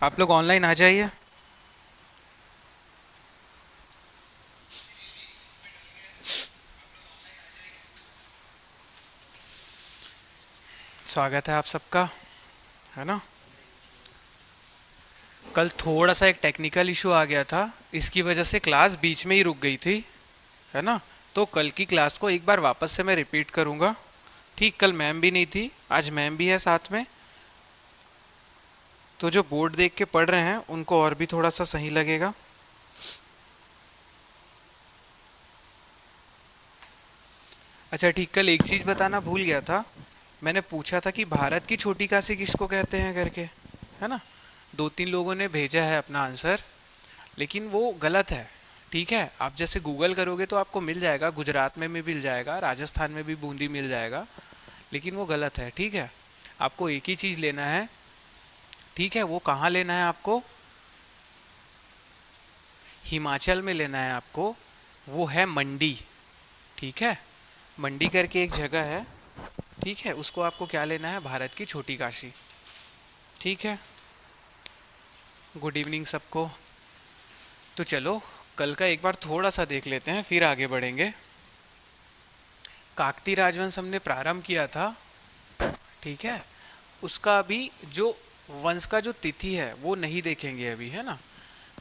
आप लोग ऑनलाइन आ जाइए। स्वागत है आप सबका, है ना। कल थोड़ा सा एक टेक्निकल इशू आ गया था, इसकी वजह से क्लास बीच में ही रुक गई थी, है ना। तो कल की क्लास को एक बार वापस से मैं रिपीट करूँगा। ठीक, कल मैम भी नहीं थी, आज मैम भी है साथ में। तो जो बोर्ड देख के पढ़ रहे हैं उनको और भी थोड़ा सा सही लगेगा। अच्छा ठीक, कल एक चीज़ बताना भूल गया था। मैंने पूछा था कि भारत की छोटी काशी किसको कहते हैं करके, है ना। दो तीन लोगों ने भेजा है अपना आंसर, लेकिन वो गलत है। ठीक है, आप जैसे गूगल करोगे तो आपको मिल जाएगा, गुजरात में भी मिल जाएगा, राजस्थान में भी बूंदी मिल जाएगा, लेकिन वो गलत है। ठीक है, आपको एक ही चीज़ लेना है। ठीक है, वो कहाँ लेना है आपको? हिमाचल में लेना है आपको। वो है मंडी। ठीक है, मंडी करके एक जगह है। ठीक है, उसको आपको क्या लेना है? भारत की छोटी काशी। ठीक है, गुड इवनिंग सबको। तो चलो कल का एक बार थोड़ा सा देख लेते हैं, फिर आगे बढ़ेंगे। काकती राजवंश हमने प्रारंभ किया था। ठीक है, उसका अभी जो वंश का जो तिथि है वो नहीं देखेंगे अभी, है ना।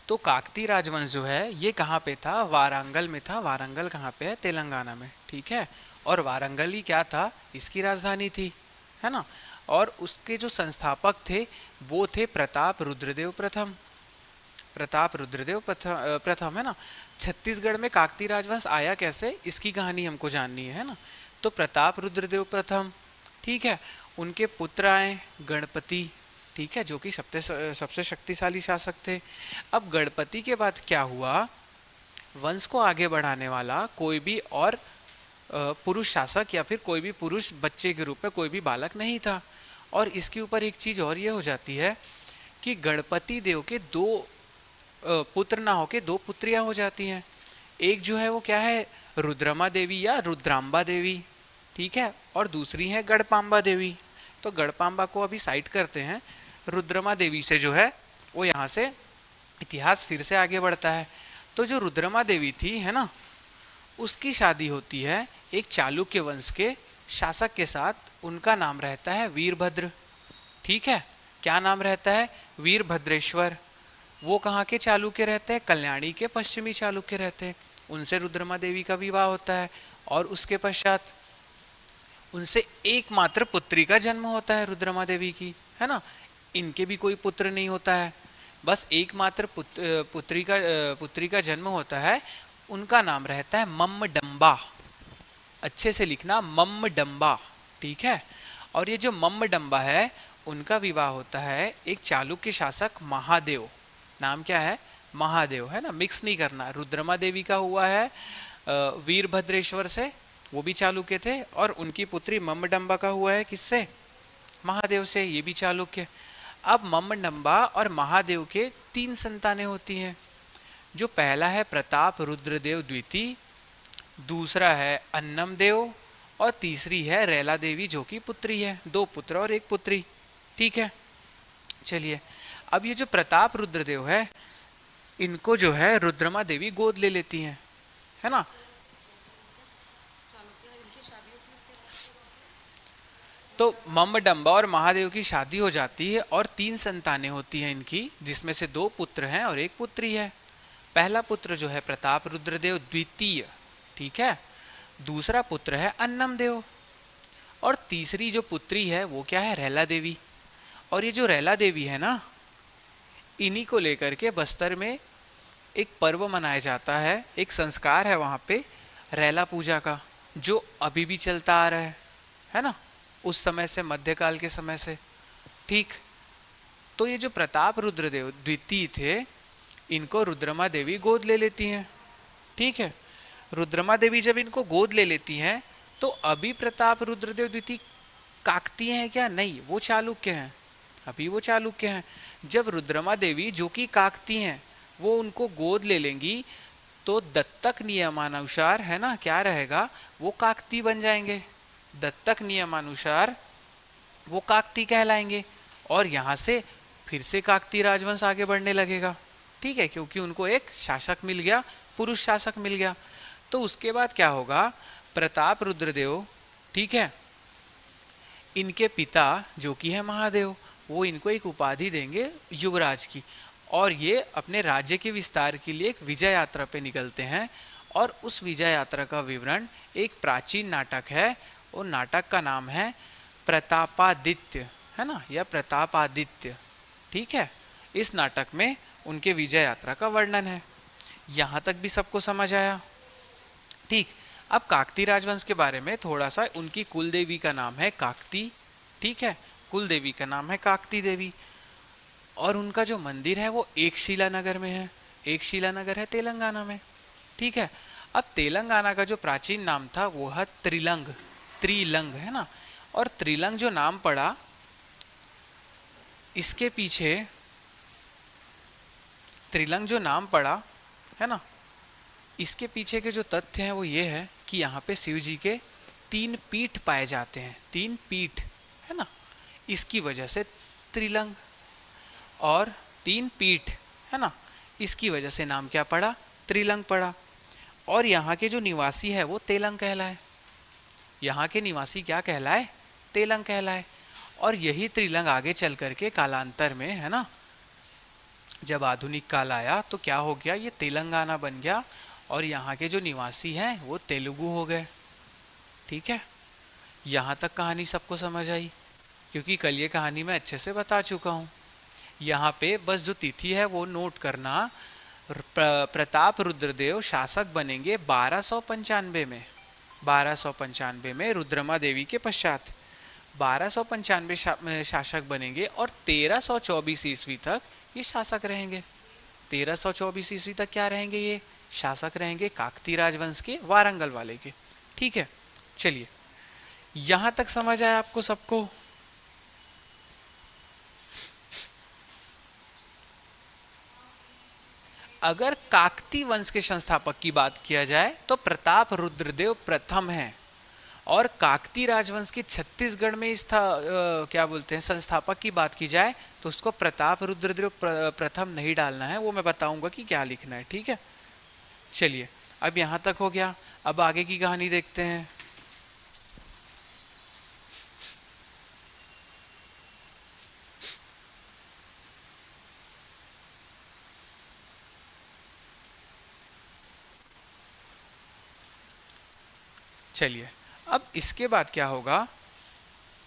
तो काकती राजवंश जो है ये कहाँ पे था? वारंगल में था। वारंगल कहाँ पे है? तेलंगाना में। ठीक है, और वारंगल ही क्या था? इसकी राजधानी थी, है ना। और उसके जो संस्थापक थे वो थे प्रताप रुद्रदेव प्रथम। प्रताप रुद्रदेव प्रथम, है ना। छत्तीसगढ़ में काकती राजवंश आया कैसे, इसकी कहानी हमको जाननी है ना। तो प्रताप रुद्रदेव प्रथम, ठीक है, उनके पुत्र आए गणपति। ठीक है, जो कि सबसे सबसे शक्तिशाली शासक थे। अब गणपति के बाद क्या हुआ? वंश को आगे बढ़ाने वाला कोई भी और पुरुष शासक या फिर कोई भी पुरुष बच्चे के रूप में कोई भी बालक नहीं था। और इसके ऊपर एक चीज और ये हो जाती है कि गणपति देव के दो पुत्र ना होके दो पुत्रियां हो जाती हैं। एक जो है वो क्या है? रुद्रमा देवी या रुद्रांबा देवी। ठीक है, और दूसरी है गढ़पांबा देवी। तो गढ़पांबा को अभी साइड करते हैं। रुद्रमा देवी से जो है वो यहाँ से इतिहास फिर से आगे बढ़ता है। तो जो रुद्रमा देवी थी, है ना, उसकी शादी होती है एक चालुक्य वंश के शासक के साथ। उनका नाम रहता है वीरभद्र। ठीक है, क्या नाम रहता है? वीरभद्रेश्वर। वो कहाँ के चालुक्य रहते हैं? कल्याणी के पश्चिमी चालुक्य रहते हैं। उनसे रुद्रमा देवी का विवाह होता है और उसके पश्चात उनसे एकमात्र पुत्री का जन्म होता है रुद्रमा देवी की, है ना। इनके भी कोई पुत्र नहीं होता है, बस एकमात्र पुत्री का जन्म होता है। उनका नाम रहता है मम्मडम्बा। अच्छे से लिखना, मम्मडम्बा। ठीक है, और ये जो मम्मडम्बा है उनका विवाह होता है एक चालुक्य शासक महादेव। नाम क्या है? महादेव, है ना, मिक्स नहीं करना। रुद्रमा देवी का हुआ है वीरभद्रेश्वर से, वो भी चालुक्य थे, और उनकी पुत्री मम्मडम्बा का हुआ है किससे? महादेव से, ये भी चालुक्य। अब मम्मडम्बा और महादेव के तीन संतानें होती हैं। जो पहला है प्रताप रुद्रदेव द्वितीय, दूसरा है अन्नम देव, और तीसरी है रैला देवी जो कि पुत्री है। दो पुत्र और एक पुत्री। ठीक है, चलिए। अब ये जो प्रताप रुद्रदेव है इनको जो है रुद्रमा देवी गोद ले लेती हैं, है ना। तो मम्मडम्बा और महादेव की शादी हो जाती है और तीन संतानें होती हैं इनकी, जिसमें से दो पुत्र हैं और एक पुत्री है। पहला पुत्र जो है प्रताप रुद्रदेव द्वितीय। ठीक है, दूसरा पुत्र है अन्नम देव, और तीसरी जो पुत्री है वो क्या है? रैला देवी। और ये जो रैला देवी है ना, इन्हीं को लेकर के बस्तर में एक पर्व मनाया जाता है, एक संस्कार है वहाँ पे, रैला पूजा का, जो अभी भी चलता आ रहा है ना, उस समय से, मध्यकाल के समय से। ठीक, तो ये जो प्रताप रुद्रदेव द्वितीय थे इनको रुद्रमा देवी गोद ले लेती हैं। ठीक है, रुद्रमा देवी जब इनको गोद ले लेती हैं तो अभी प्रताप रुद्रदेव द्वितीय काकतीय हैं क्या? नहीं, वो चालुक्य हैं। अभी वो चालुक्य हैं। जब रुद्रमा देवी जो कि काकतीय हैं वो उनको गोद ले लेंगी तो दत्तक नियमानुसार, है ना, क्या रहेगा? वो काकतीय बन जाएंगे। दत्तक नियमानुसार वो काकतीय कहलाएंगे। और यहाँ से फिर से काकतीय राजवंश आगे बढ़ने लगेगा, ठीक है, क्योंकि उनको एक शासक मिल गया, पुरुष शासक मिल गया। तो उसके बाद क्या होगा, प्रताप रुद्रदेव, ठीक है, इनके पिता जो कि है महादेव, वो इनको एक उपाधि देंगे युवराज की, और ये अपने राज्य के विस्तार के लिए एक विजय यात्रा पे निकलते हैं। और उस विजय यात्रा का विवरण एक प्राचीन नाटक है, और नाटक का नाम है प्रतापादित्य, है ना, या प्रतापादित्य, ठीक है। इस नाटक में उनके विजय यात्रा का वर्णन है। यहाँ तक भी सबको समझ आया, ठीक। अब काकती राजवंश के बारे में थोड़ा सा, उनकी कुल देवी का नाम है काकती, ठीक है, कुल देवी का नाम है काकती देवी, और उनका जो मंदिर है वो एकशिला नगर में है। एकशिला नगर है तेलंगाना में, ठीक है। अब तेलंगाना का जो प्राचीन नाम था वो है त्रिलंग, त्रिलंग, है ना। और त्रिलंग जो नाम पड़ा, इसके पीछे त्रिलंग जो नाम पड़ा, है ना, इसके पीछे के जो तथ्य हैं वो ये है कि यहाँ पे शिव जी के 3 पीठ पाए जाते हैं, 3 पीठ, है ना, इसकी वजह से त्रिलंग, और 3 पीठ, है ना, इसकी वजह से नाम क्या पड़ा, त्रिलंग पड़ा। और यहाँ के जो निवासी है वो तेलंग कहलाए, यहाँ के निवासी क्या कहलाए, तेलंग कहलाए। और यही त्रिलंग आगे चल करके कालांतर में, है ना, जब आधुनिक काल आया तो क्या हो गया, ये तेलंगाना बन गया, और यहाँ के जो निवासी हैं वो तेलुगु हो गए, ठीक है। यहाँ तक कहानी सबको समझ आई, क्योंकि कल ये कहानी मैं अच्छे से बता चुका हूँ। यहाँ पे बस जो तिथि है वो नोट करना, प्रताप रुद्रदेव शासक बनेंगे 1295 में, 1295 में रुद्रमा देवी के पश्चात 1295 शासक बनेंगे, और 1324 ईस्वी तक ये शासक रहेंगे। 1324 ईस्वी तक क्या रहेंगे, ये शासक रहेंगे काकती राजवंश के, वारंगल वाले के, ठीक है। चलिए, यहाँ तक समझ आया आपको सबको। अगर काकती वंश के संस्थापक की बात किया जाए तो प्रताप रुद्रदेव प्रथम हैं, और काकती राजवंश के छत्तीसगढ़ में क्या बोलते हैं संस्थापक की बात की जाए तो उसको प्रताप रुद्रदेव प्रथम नहीं डालना है, वो मैं बताऊंगा कि क्या लिखना है, ठीक है। चलिए, अब यहाँ तक हो गया, अब आगे की कहानी देखते हैं। चलिए, अब इसके बाद क्या होगा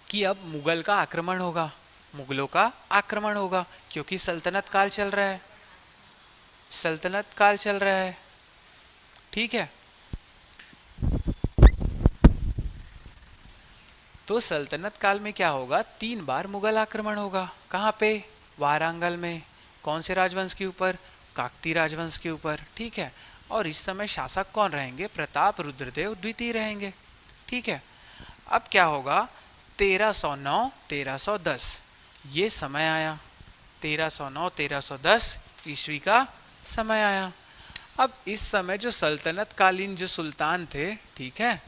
कि अब मुगल का आक्रमण होगा, मुगलों का आक्रमण होगा, क्योंकि सल्तनत काल चल रहा है, सल्तनत काल चल रहा है, ठीक है। तो सल्तनत काल में क्या होगा, 3 बार मुगल आक्रमण होगा। कहाँ पे, वारंगल में। कौन से राजवंश के ऊपर, काकती राजवंश के ऊपर, ठीक है। और इस समय शासक कौन रहेंगे, प्रताप रुद्रदेव द्वितीय रहेंगे, ठीक है। अब क्या होगा, 1309 1310 ये समय आया, 1309 1310 ईस्वी का समय आया। अब इस समय जो सल्तनत कालीन जो सुल्तान थे, ठीक है,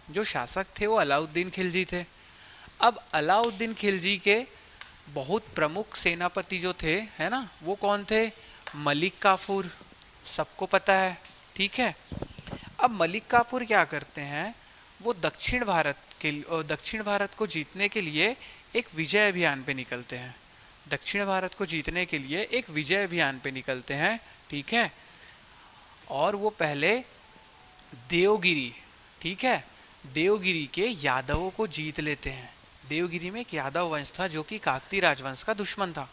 जो शासक थे वो अलाउद्दीन खिलजी थे। अब अलाउद्दीन खिलजी के बहुत प्रमुख सेनापति जो थे, है ना, वो कौन थे, मलिक काफूर, सबको पता है, ठीक है। अब मलिक काफूर क्या करते हैं, वो दक्षिण भारत को जीतने के लिए एक विजय अभियान पे निकलते हैं, दक्षिण भारत को जीतने के लिए एक विजय अभियान पे निकलते हैं, ठीक है। और वो पहले देवगिरी, ठीक है, देवगिरी के यादवों को जीत लेते हैं। देवगिरी में एक यादव वंश था जो कि काकती राजवंश का दुश्मन था,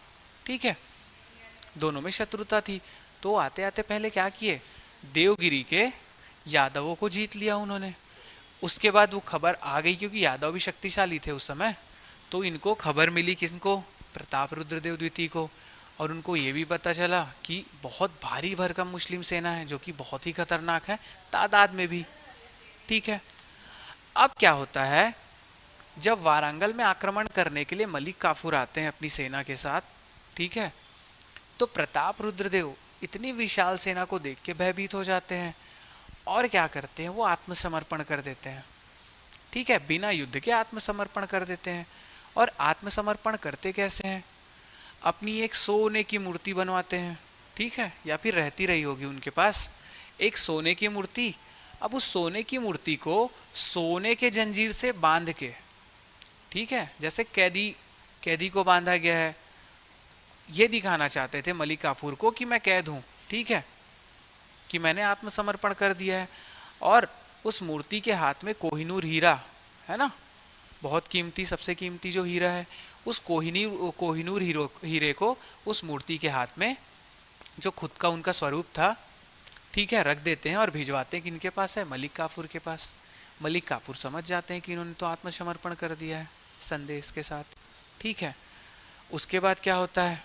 ठीक है, दोनों में शत्रुता थी। तो आते आते पहले क्या किए, देवगिरी के यादवों को जीत लिया उन्होंने। उसके बाद वो खबर आ गई, क्योंकि यादव भी शक्तिशाली थे उस समय, तो इनको खबर मिली किनको, प्रताप रुद्रदेव द्वितीय को, और उनको ये भी पता चला कि बहुत भारी भरकम मुस्लिम सेना है जो कि बहुत ही खतरनाक है तादाद में भी, ठीक है। अब क्या होता है, जब वारंगल में आक्रमण करने के लिए मलिक काफूर आते हैं अपनी सेना के साथ, ठीक है, तो प्रताप रुद्रदेव इतनी विशाल सेना को देख के भयभीत हो जाते हैं, और क्या करते हैं, वो आत्मसमर्पण कर देते हैं, ठीक है, बिना युद्ध के आत्मसमर्पण कर देते हैं। और आत्मसमर्पण करते कैसे हैं, अपनी एक सोने की मूर्ति बनवाते हैं, ठीक है, या फिर रहती रही होगी उनके पास एक सोने की मूर्ति। अब उस सोने की मूर्ति को सोने के जंजीर से बांध के, ठीक है, जैसे कैदी कैदी को बांधा गया है, ये दिखाना चाहते थे मलिक काफूर को कि मैं कैद हूँ, ठीक है, कि मैंने आत्मसमर्पण कर दिया है। और उस मूर्ति के हाथ में कोहिनूर हीरा है ना, बहुत कीमती, सबसे कीमती जो हीरा है, उस कोहिनूर हीरे को उस मूर्ति के हाथ में, जो खुद का उनका स्वरूप था, ठीक है, रख देते हैं और भिजवाते हैं कि इनके पास है, मलिक काफूर के पास। मलिक काफूर समझ जाते हैं कि इन्होंने तो आत्मसमर्पण कर दिया है संदेश के साथ, ठीक है। उसके बाद क्या होता है,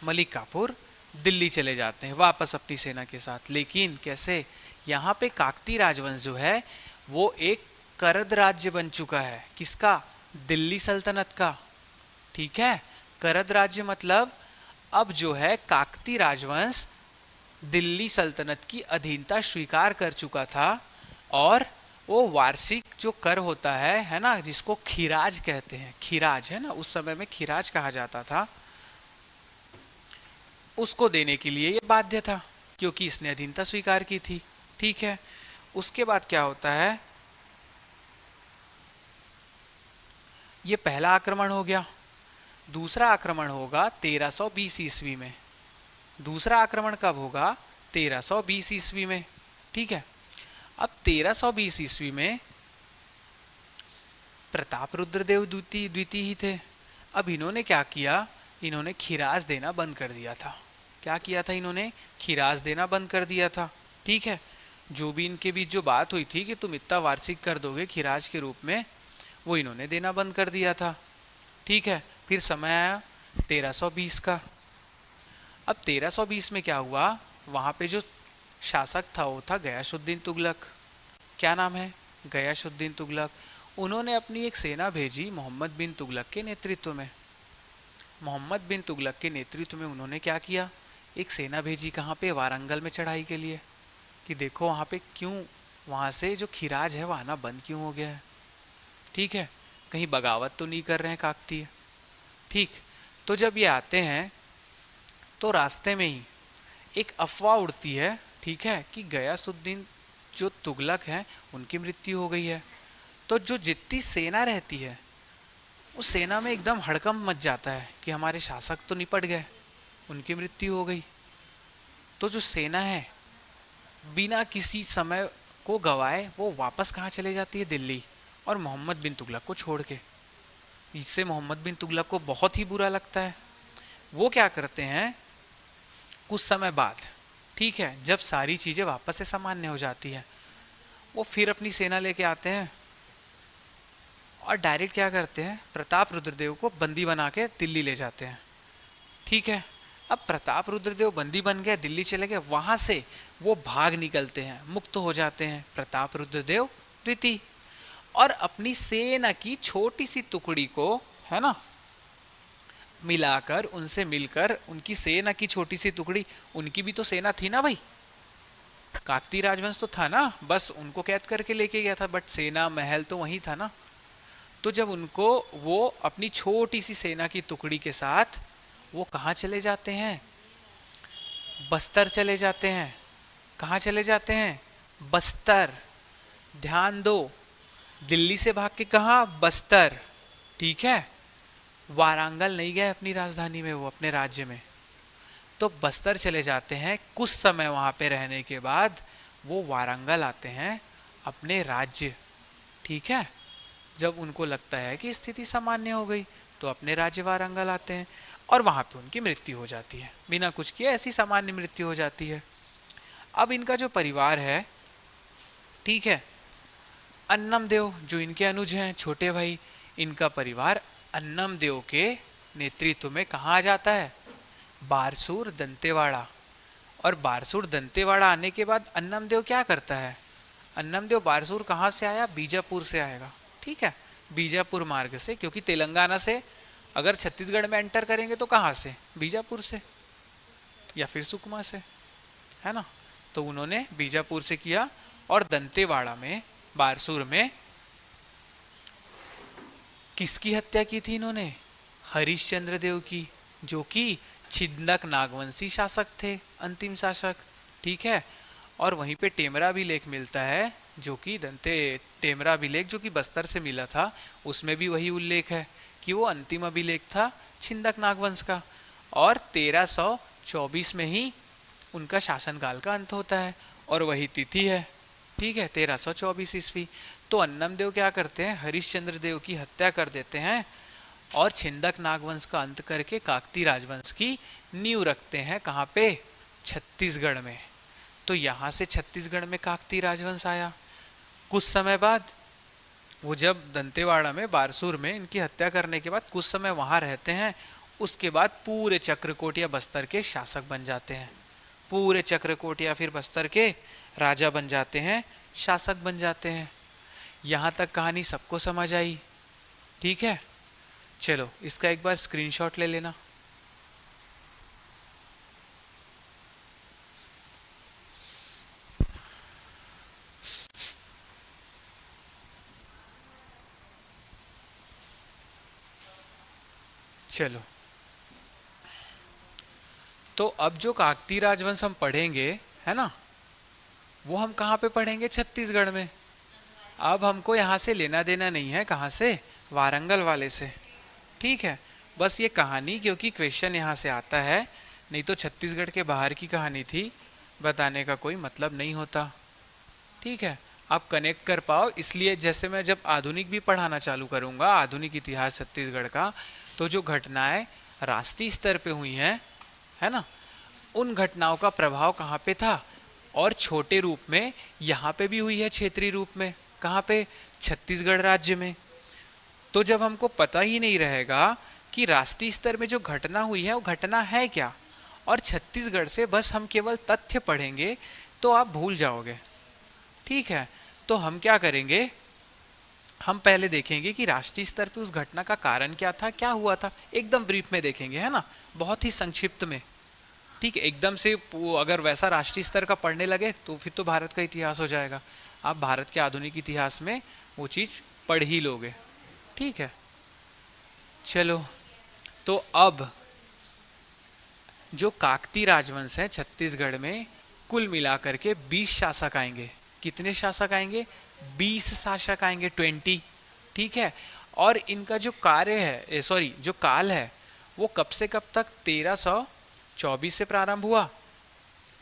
मलिक काफूर दिल्ली चले जाते हैं वापस अपनी सेना के साथ। लेकिन कैसे, यहाँ पे काकती राजवंश जो है वो एक करद राज्य बन चुका है। किसका? दिल्ली सल्तनत का, ठीक है। करद राज्य मतलब अब जो है काकती राजवंश दिल्ली सल्तनत की अधीनता स्वीकार कर चुका था। और वो वार्षिक जो कर होता है ना, जिसको खिराज कहते हैं, खिराज है ना, उस समय में खिराज कहा जाता था, उसको देने के लिए ये बाध्य था, क्योंकि इसने अधीनता स्वीकार की थी, ठीक है। उसके बाद क्या होता है, ये पहला आक्रमण हो गया। दूसरा आक्रमण होगा 1320 ईस्वी में। दूसरा आक्रमण कब होगा? 1320 ईस्वी में, ठीक है। अब 1320 ईस्वी में प्रताप रुद्रदेव द्वितीय ही थे। अब इन्होंने क्या किया, इन्होंने खिराज देना बंद कर दिया था। क्या किया था इन्होंने? खिराज देना बंद कर दिया था, ठीक है। जो भी इनके बीच जो बात हुई थी कि तुम इतना वार्षिक कर दोगे खिराज के रूप में, वो इन्होंने देना बंद कर दिया था, ठीक है। फिर समय आया 1320 का। अब 1320 में क्या हुआ, वहाँ पे जो शासक था वो था गयासुद्दीन तुगलक। क्या नाम है? गयासुद्दीन तुगलक। उन्होंने अपनी एक सेना भेजी मोहम्मद बिन तुगलक के नेतृत्व में। मोहम्मद बिन तुगलक के नेतृत्व में उन्होंने क्या किया, एक सेना भेजी कहाँ पे? वारंगल में चढ़ाई के लिए, कि देखो वहाँ पे क्यों, वहाँ से जो खिराज है वो आना बंद क्यों हो गया है, ठीक है, कहीं बगावत तो नहीं कर रहे हैं काकतीय, ठीक। तो जब ये आते हैं तो रास्ते में ही एक अफवाह उड़ती है, ठीक है, कि गयासुद्दीन जो तुगलक हैं उनकी मृत्यु हो गई है। तो जो जितनी सेना रहती है उस सेना में एकदम हड़कंप मच जाता है कि हमारे शासक तो निपट गए, उनकी मृत्यु हो गई। तो जो सेना है बिना किसी समय को गवाए वो वापस कहाँ चले जाती है? दिल्ली, और मोहम्मद बिन तुगलक को छोड़ के। इससे मोहम्मद बिन तुगलक को बहुत ही बुरा लगता है। वो क्या करते हैं, कुछ समय बाद, ठीक है, जब सारी चीज़ें वापस से सामान्य हो जाती है, वो फिर अपनी सेना लेके आते हैं और डायरेक्ट क्या करते हैं, प्रताप रुद्रदेव को बंदी बना के दिल्ली ले जाते हैं, ठीक है। अब प्रताप रुद्रदेव बंदी बन गए, दिल्ली चले गए, वहाँ से वो भाग निकलते हैं, मुक्त हो जाते हैं प्रताप रुद्रदेव द्वितीय, और अपनी सेना की छोटी सी टुकड़ी को, है ना, मिलाकर, उनसे मिलकर, उनकी सेना की छोटी सी टुकड़ी, उनकी भी तो सेना थी ना भाई, काकती राजवंश तो था ना, बस उनको कैद करके लेके गया था, बट सेना महल तो वहीं था ना। तो जब उनको, वो अपनी छोटी सी सेना की टुकड़ी के साथ वो कहाँ चले जाते हैं? बस्तर चले जाते हैं। कहाँ चले जाते हैं? बस्तर। ध्यान दो, दिल्ली से भाग के कहाँ? बस्तर, ठीक है। वारंगल नहीं गए अपनी राजधानी में, वो अपने राज्य में, तो बस्तर चले जाते हैं। कुछ समय वहाँ पे रहने के बाद वो वारंगल आते हैं अपने राज्य, ठीक है। जब उनको लगता है कि स्थिति सामान्य हो गई तो अपने राज्य वारंगल आते हैं, और वहाँ पे उनकी मृत्यु हो जाती है, बिना कुछ किए ऐसी सामान्य मृत्यु हो जाती है। अब इनका जो परिवार है, ठीक है, अन्नम देव जो इनके अनुज हैं, छोटे भाई, इनका परिवार अन्नम देव के नेतृत्व में कहाँ आ जाता है? बारसूर दंतेवाड़ा। और बारसूर दंतेवाड़ा आने के बाद अन्नम देव क्या करता है? अन्नम देव बारसूर कहाँ से आया? बीजापुर से आएगा, ठीक है, बीजापुर मार्ग से, क्योंकि तेलंगाना से अगर छत्तीसगढ़ में एंटर करेंगे तो कहाँ से? बीजापुर से या फिर सुकमा से, है ना। तो उन्होंने बीजापुर से किया, और दंतेवाड़ा में, बारसूर में किसकी हत्या की थी इन्होंने? हरिश्चंद्र देव की, जो कि छिंदक नागवंशी शासक थे, अंतिम शासक। ठीक है। और वहीं पे टेमरा अभिलेख मिलता है, जो कि दंते टेमरा अभिलेख जो कि बस्तर से मिला था, उसमें भी वही उल्लेख है कि वो अंतिम अभिलेख था छिंदक नागवंश का। और 1324 में ही उनका शासनकाल का अंत होता है, और वही तिथि है। ठीक है, 1324 ईस्वी। तो अन्नम देव क्या करते हैं, हरिश्चंद्र देव की हत्या कर देते हैं और छिंदक नागवंश का अंत करके काकती राजवंश की नींव रखते हैं। कहाँ पे? छत्तीसगढ़ में। तो यहाँ से छत्तीसगढ़ में काकती राजवंश आया। कुछ समय बाद वो जब दंतेवाड़ा में बारसूर में इनकी हत्या करने के बाद कुछ समय वहाँ रहते हैं, उसके बाद पूरे चक्रकोट या बस्तर के शासक बन जाते हैं। पूरे चक्रकोट या फिर बस्तर के राजा बन जाते हैं, शासक बन जाते हैं। यहाँ तक कहानी सबको समझ आई? ठीक है, चलो इसका एक बार स्क्रीनशॉट ले लेना। चलो, तो अब जो काकती राजवंश हम पढ़ेंगे, है ना, वो हम कहाँ पे पढ़ेंगे? छत्तीसगढ़ में। अब हमको यहाँ से लेना देना नहीं है, कहाँ से? वारंगल वाले से। ठीक है, बस ये कहानी क्योंकि क्वेश्चन यहाँ से आता है, नहीं तो छत्तीसगढ़ के बाहर की कहानी थी, बताने का कोई मतलब नहीं होता। ठीक है, आप कनेक्ट कर पाओ इसलिए। जैसे मैं जब आधुनिक भी पढ़ाना चालू करूँगा, आधुनिक इतिहास छत्तीसगढ़ का, तो जो घटनाएं राष्ट्रीय स्तर पे हुई हैं, है ना, उन घटनाओं का प्रभाव कहाँ पे था, और छोटे रूप में यहाँ पे भी हुई है, क्षेत्रीय रूप में। कहाँ पे? छत्तीसगढ़ राज्य में। तो जब हमको पता ही नहीं रहेगा कि राष्ट्रीय स्तर में जो घटना हुई है वो घटना है क्या, और छत्तीसगढ़ से बस हम केवल तथ्य पढ़ेंगे, तो आप भूल जाओगे। ठीक है, तो हम क्या करेंगे, हम पहले देखेंगे कि राष्ट्रीय स्तर पे उस घटना का कारण क्या था, क्या हुआ था, एकदम ब्रीफ में देखेंगे, है ना, बहुत ही संक्षिप्त में। ठीक है, एकदम से अगर वैसा राष्ट्रीय स्तर का पढ़ने लगे तो फिर तो भारत का इतिहास हो जाएगा। आप भारत के आधुनिक इतिहास में वो चीज़ पढ़ ही लोगे। ठीक है, चलो, तो अब जो काकती राजवंश है छत्तीसगढ़ में, कुल मिलाकर के 20 शासक आएंगे। कितने शासक आएंगे? 20 शासक आएंगे, 20। ठीक है, और इनका जो कार्य है, सॉरी जो काल है, वो कब से कब तक? 1324 से प्रारंभ हुआ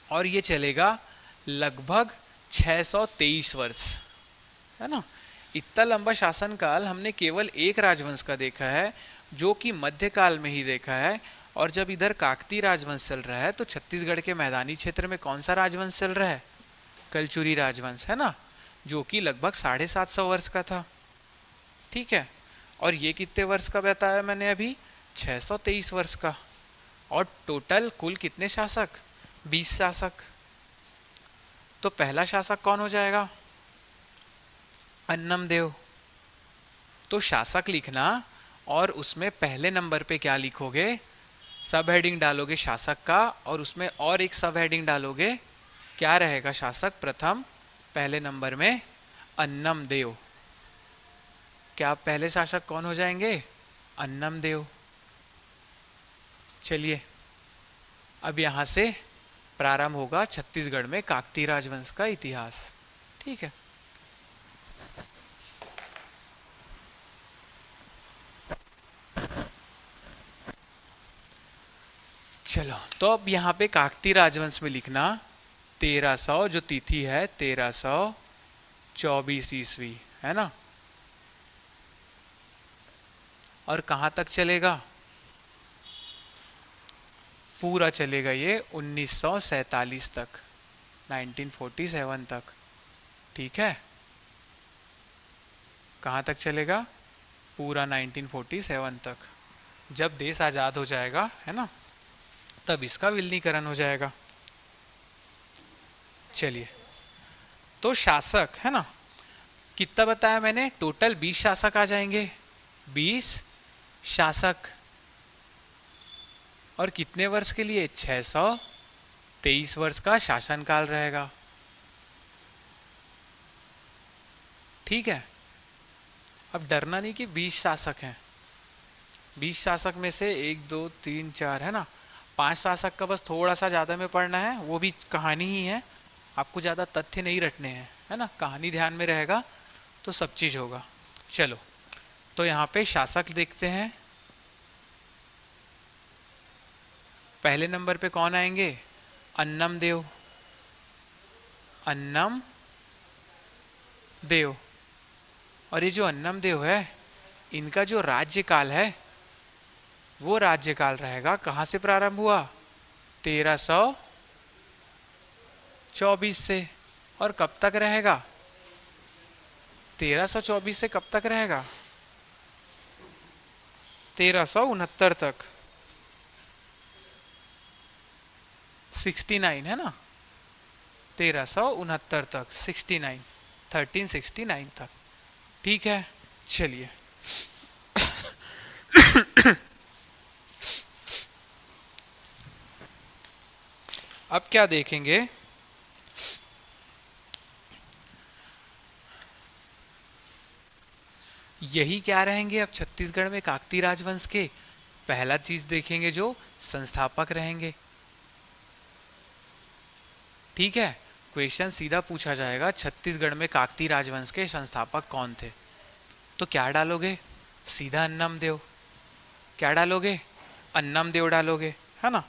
और ये चलेगा लगभग 623 वर्ष, है ना। इतना लंबा शासनकाल हमने केवल एक राजवंश का देखा है, जो कि मध्यकाल में ही देखा है। और जब इधर काकती राजवंश चल रहा है, तो छत्तीसगढ़ के मैदानी क्षेत्र में कौन सा राजवंश चल रहा है? कलचुरी राजवंश, है ना, जो कि लगभग 750 वर्ष का था। ठीक है, और ये कितने वर्ष का बताया मैंने अभी? 623 वर्ष का। और टोटल कुल कितने शासक? 20 शासक। तो पहला शासक कौन हो जाएगा? अन्नम देव। तो शासक लिखना, और उसमें पहले नंबर पे क्या लिखोगे? सब हेडिंग डालोगे शासक का, और उसमें और एक सब हेडिंग डालोगे। क्या रहेगा शासक प्रथम? पहले नंबर में अन्नम देव। क्या पहले शासक कौन हो जाएंगे? अन्नम देव। चलिए, अब यहाँ से प्रारंभ होगा छत्तीसगढ़ में काकती राजवंश का इतिहास। ठीक है, चलो, तो अब यहाँ पे काकती राजवंश में लिखना 1300, जो तिथि है 1324 ईस्वी, है ना। और कहाँ तक चलेगा? पूरा चलेगा ये 1947 तक, 1947 तक। ठीक है, कहाँ तक चलेगा? पूरा 1947 तक। जब देश आज़ाद हो जाएगा, है ना, तब इसका विलीनीकरण हो जाएगा। चलिए, तो शासक, है ना, कितना बताया मैंने? टोटल 20 शासक आ जाएंगे, 20 शासक। और कितने वर्ष के लिए? 623 वर्ष का शासनकाल रहेगा। ठीक है, अब डरना नहीं कि 20 शासक हैं, 20 शासक में से 1 2 3 4 है ना, 5 शासक का बस थोड़ा सा ज़्यादा में पढ़ना है, वो भी कहानी ही है, आपको ज़्यादा तथ्य नहीं रटने हैं, है ना, कहानी ध्यान में रहेगा तो सब चीज़ होगा। चलो, तो यहाँ पे शासक देखते हैं। पहले नंबर पे कौन आएंगे? अन्नम देव। अन्नम देव। और ये जो अन्नम देव है, इनका जो राज्यकाल है वो राज्यकाल रहेगा, कहाँ से प्रारंभ हुआ? 1324 से। और कब तक रहेगा? 1324 से कब तक रहेगा? 1369 तक। 69 है ना, 1369 तक, 69, 1369 तक। ठीक है, चलिए। अब क्या देखेंगे? यही क्या रहेंगे अब छत्तीसगढ़ में काकती राजवंश के? पहला चीज देखेंगे जो संस्थापक रहेंगे। ठीक है, क्वेश्चन सीधा पूछा जाएगा, छत्तीसगढ़ में काकती राजवंश के संस्थापक कौन थे? तो क्या डालोगे? सीधा अन्नम देव। क्या डालोगे? अन्नम देव डालोगे, है ना।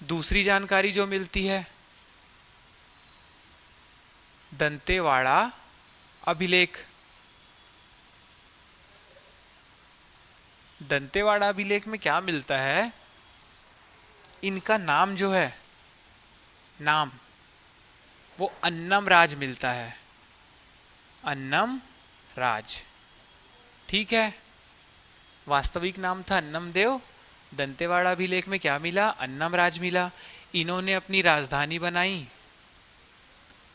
दूसरी जानकारी जो मिलती है, दंतेवाड़ा अभिलेख। दंतेवाड़ा अभिलेख में क्या मिलता है? इनका नाम जो है, नाम, वो अन्नम राज मिलता है, अन्नम राज। ठीक है, वास्तविक नाम था अन्नम देव। दंतेवाड़ा अभिलेख में क्या मिला? अन्नम राज मिला। इन्होंने अपनी राजधानी बनाई,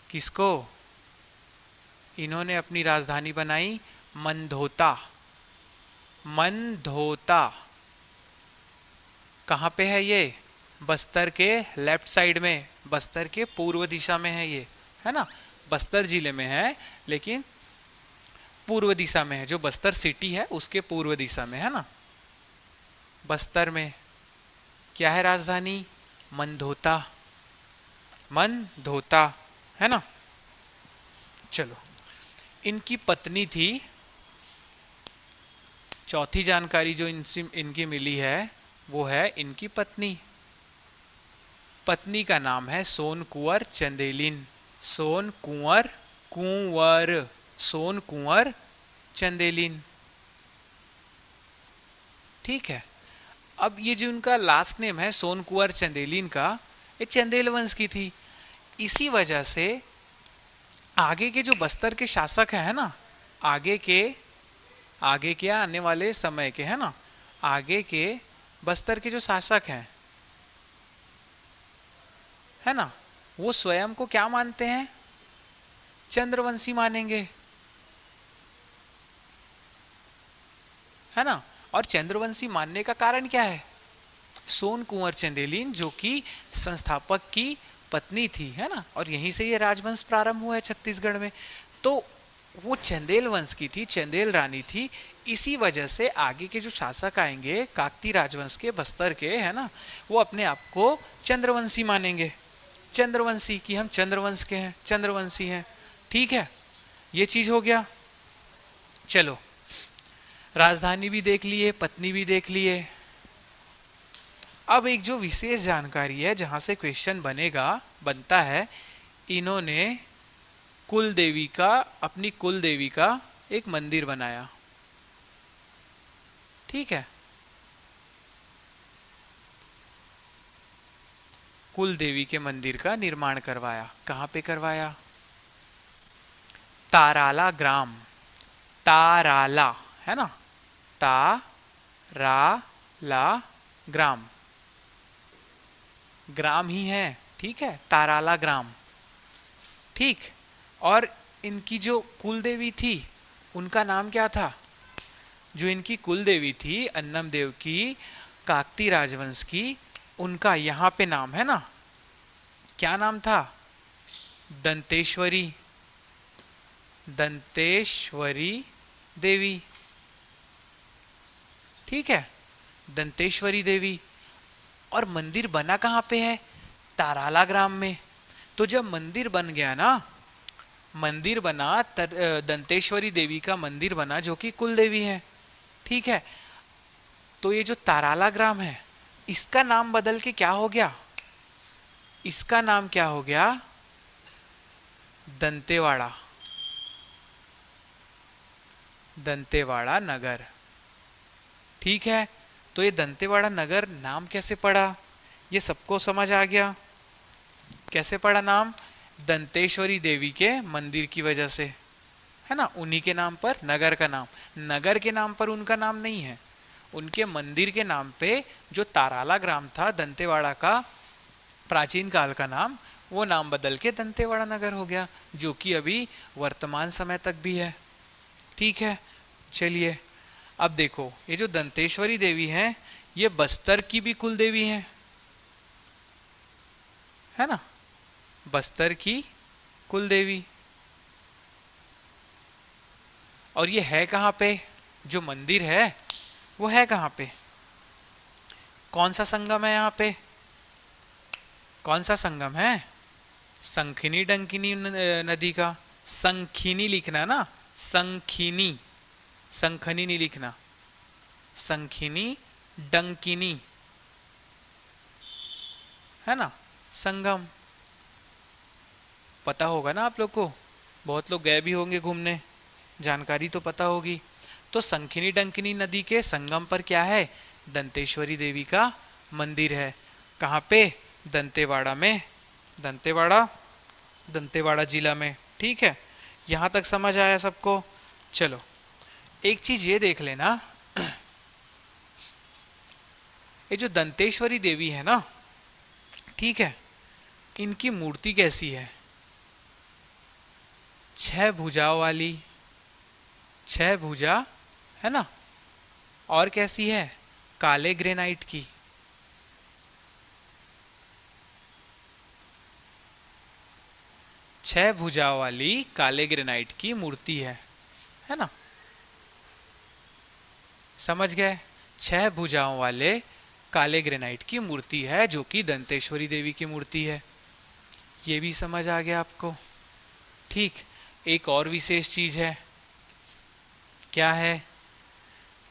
किसको? इन्होंने अपनी राजधानी बनाई मंधोता। मंधोता कहाँ पे है ये? बस्तर के लेफ्ट साइड में, बस्तर के पूर्व दिशा में है ये, है ना। बस्तर जिले में है लेकिन पूर्व दिशा में है, जो बस्तर सिटी है उसके पूर्व दिशा में, है ना। बस्तर में क्या है राजधानी? मंधोता। मंधोता, है ना। चलो, इनकी पत्नी थी, चौथी जानकारी जो इनसे इनकी मिली है वो है इनकी पत्नी। पत्नी का नाम है सोन कुंवर चंदेलिन। सोन कुंवर, कुंवर, सोन कुंवर चंदेलिन। ठीक है, अब ये जो उनका लास्ट नेम है सोन कुंवर चंदेलिन का, ये चंदेल वंश की थी। इसी वजह से आगे के जो बस्तर के शासक है ना, आगे के आने वाले समय के, है ना, आगे के बस्तर के जो शासक हैं, है ना, वो स्वयं को क्या मानते हैं? चंद्रवंशी मानेंगे, है ना। और चंद्रवंशी मानने का कारण क्या है? सोन कुंवर चंदेलिन जो कि संस्थापक की पत्नी थी, है ना, और यहीं से ये राजवंश प्रारंभ हुआ है छत्तीसगढ़ में। तो वो चंदेल वंश की थी, चंदेल रानी थी। इसी वजह से आगे के जो शासक आएंगे काकती राजवंश के, बस्तर के, है ना, वो अपने आप को चंद्रवंशी मानेंगे। चंद्रवंशी की हम चंद्रवंश के हैं, चंद्रवंशी हैं। ठीक है, ये चीज हो गया। चलो, राजधानी भी देख लिए, पत्नी भी देख लिए। अब एक जो विशेष जानकारी है जहां से क्वेश्चन बनता है, इन्होंने कुल देवी का, अपनी कुल देवी का एक मंदिर बनाया। ठीक है, कुल देवी के मंदिर का निर्माण करवाया। कहां पे करवाया? ताराला ग्राम। ताराला, है ना, ताराला ग्राम, ग्राम ही है, ठीक है, ताराला ग्राम। ठीक, और इनकी जो कुल देवी थी उनका नाम क्या था? जो इनकी कुल देवी थी अन्नम देव की, काकती राजवंश की, उनका यहाँ पे नाम है ना, क्या नाम था? दंतेश्वरी। दंतेश्वरी देवी। ठीक है, दंतेश्वरी देवी। और मंदिर बना कहाँ पे है? ताराला ग्राम में। तो जब मंदिर बन गया ना, मंदिर बना, दंतेश्वरी देवी का मंदिर बना जो कि कुल देवी है, ठीक है। तो ये जो ताराला ग्राम है, इसका नाम बदल के क्या हो गया? इसका नाम क्या हो गया? दंतेवाड़ा। दंतेवाड़ा नगर, ठीक है। तो ये दंतेवाड़ा नगर नाम कैसे पड़ा? ये सबको समझ आ गया कैसे पड़ा नाम? दंतेश्वरी देवी के मंदिर की वजह से, है ना। उन्हीं के नाम पर नगर का नाम, नगर के नाम पर उनका नाम नहीं है, उनके मंदिर के नाम पे जो ताराला ग्राम था दंतेवाड़ा का, प्राचीन काल का नाम, वो नाम बदल के दंतेवाड़ा नगर हो गया, जो कि अभी वर्तमान समय तक भी है, ठीक है। चलिए अब देखो, ये जो दंतेश्वरी देवी है, ये बस्तर की भी कुल देवी है ना, बस्तर की कुल देवी। और ये है कहाँ पे? जो मंदिर है वो है कहाँ पे? कौन सा संगम है यहाँ पे? कौन सा संगम है? संखिनी डंकिनी नदी का। संखिनी लिखना ना, संखिनी, संखनी नहीं लिखना, संखिनी डंकिनी, है ना, संगम। पता होगा ना आप लोग को, बहुत लोग गए भी होंगे घूमने, जानकारी तो पता होगी। तो संखिनी डंकिनी नदी के संगम पर क्या है? दंतेश्वरी देवी का मंदिर है। कहाँ पे? दंतेवाड़ा में। दंतेवाड़ा, दंतेवाड़ा जिला में, ठीक है। यहाँ तक समझ आया सबको? चलो एक चीज ये देख लेना, ये जो दंतेश्वरी देवी है ना, ठीक है, इनकी मूर्ति कैसी है? 6 भुजाओं वाली, 6 भुजा, है ना। और कैसी है? काले ग्रेनाइट की। छह भुजाओं वाली काले ग्रेनाइट की मूर्ति है ना। समझ गए? 6 भुजाओं वाले काले ग्रेनाइट की मूर्ति है, जो कि दंतेश्वरी देवी की मूर्ति है। ये भी समझ आ गया आपको? ठीक। एक और विशेष चीज है, क्या है?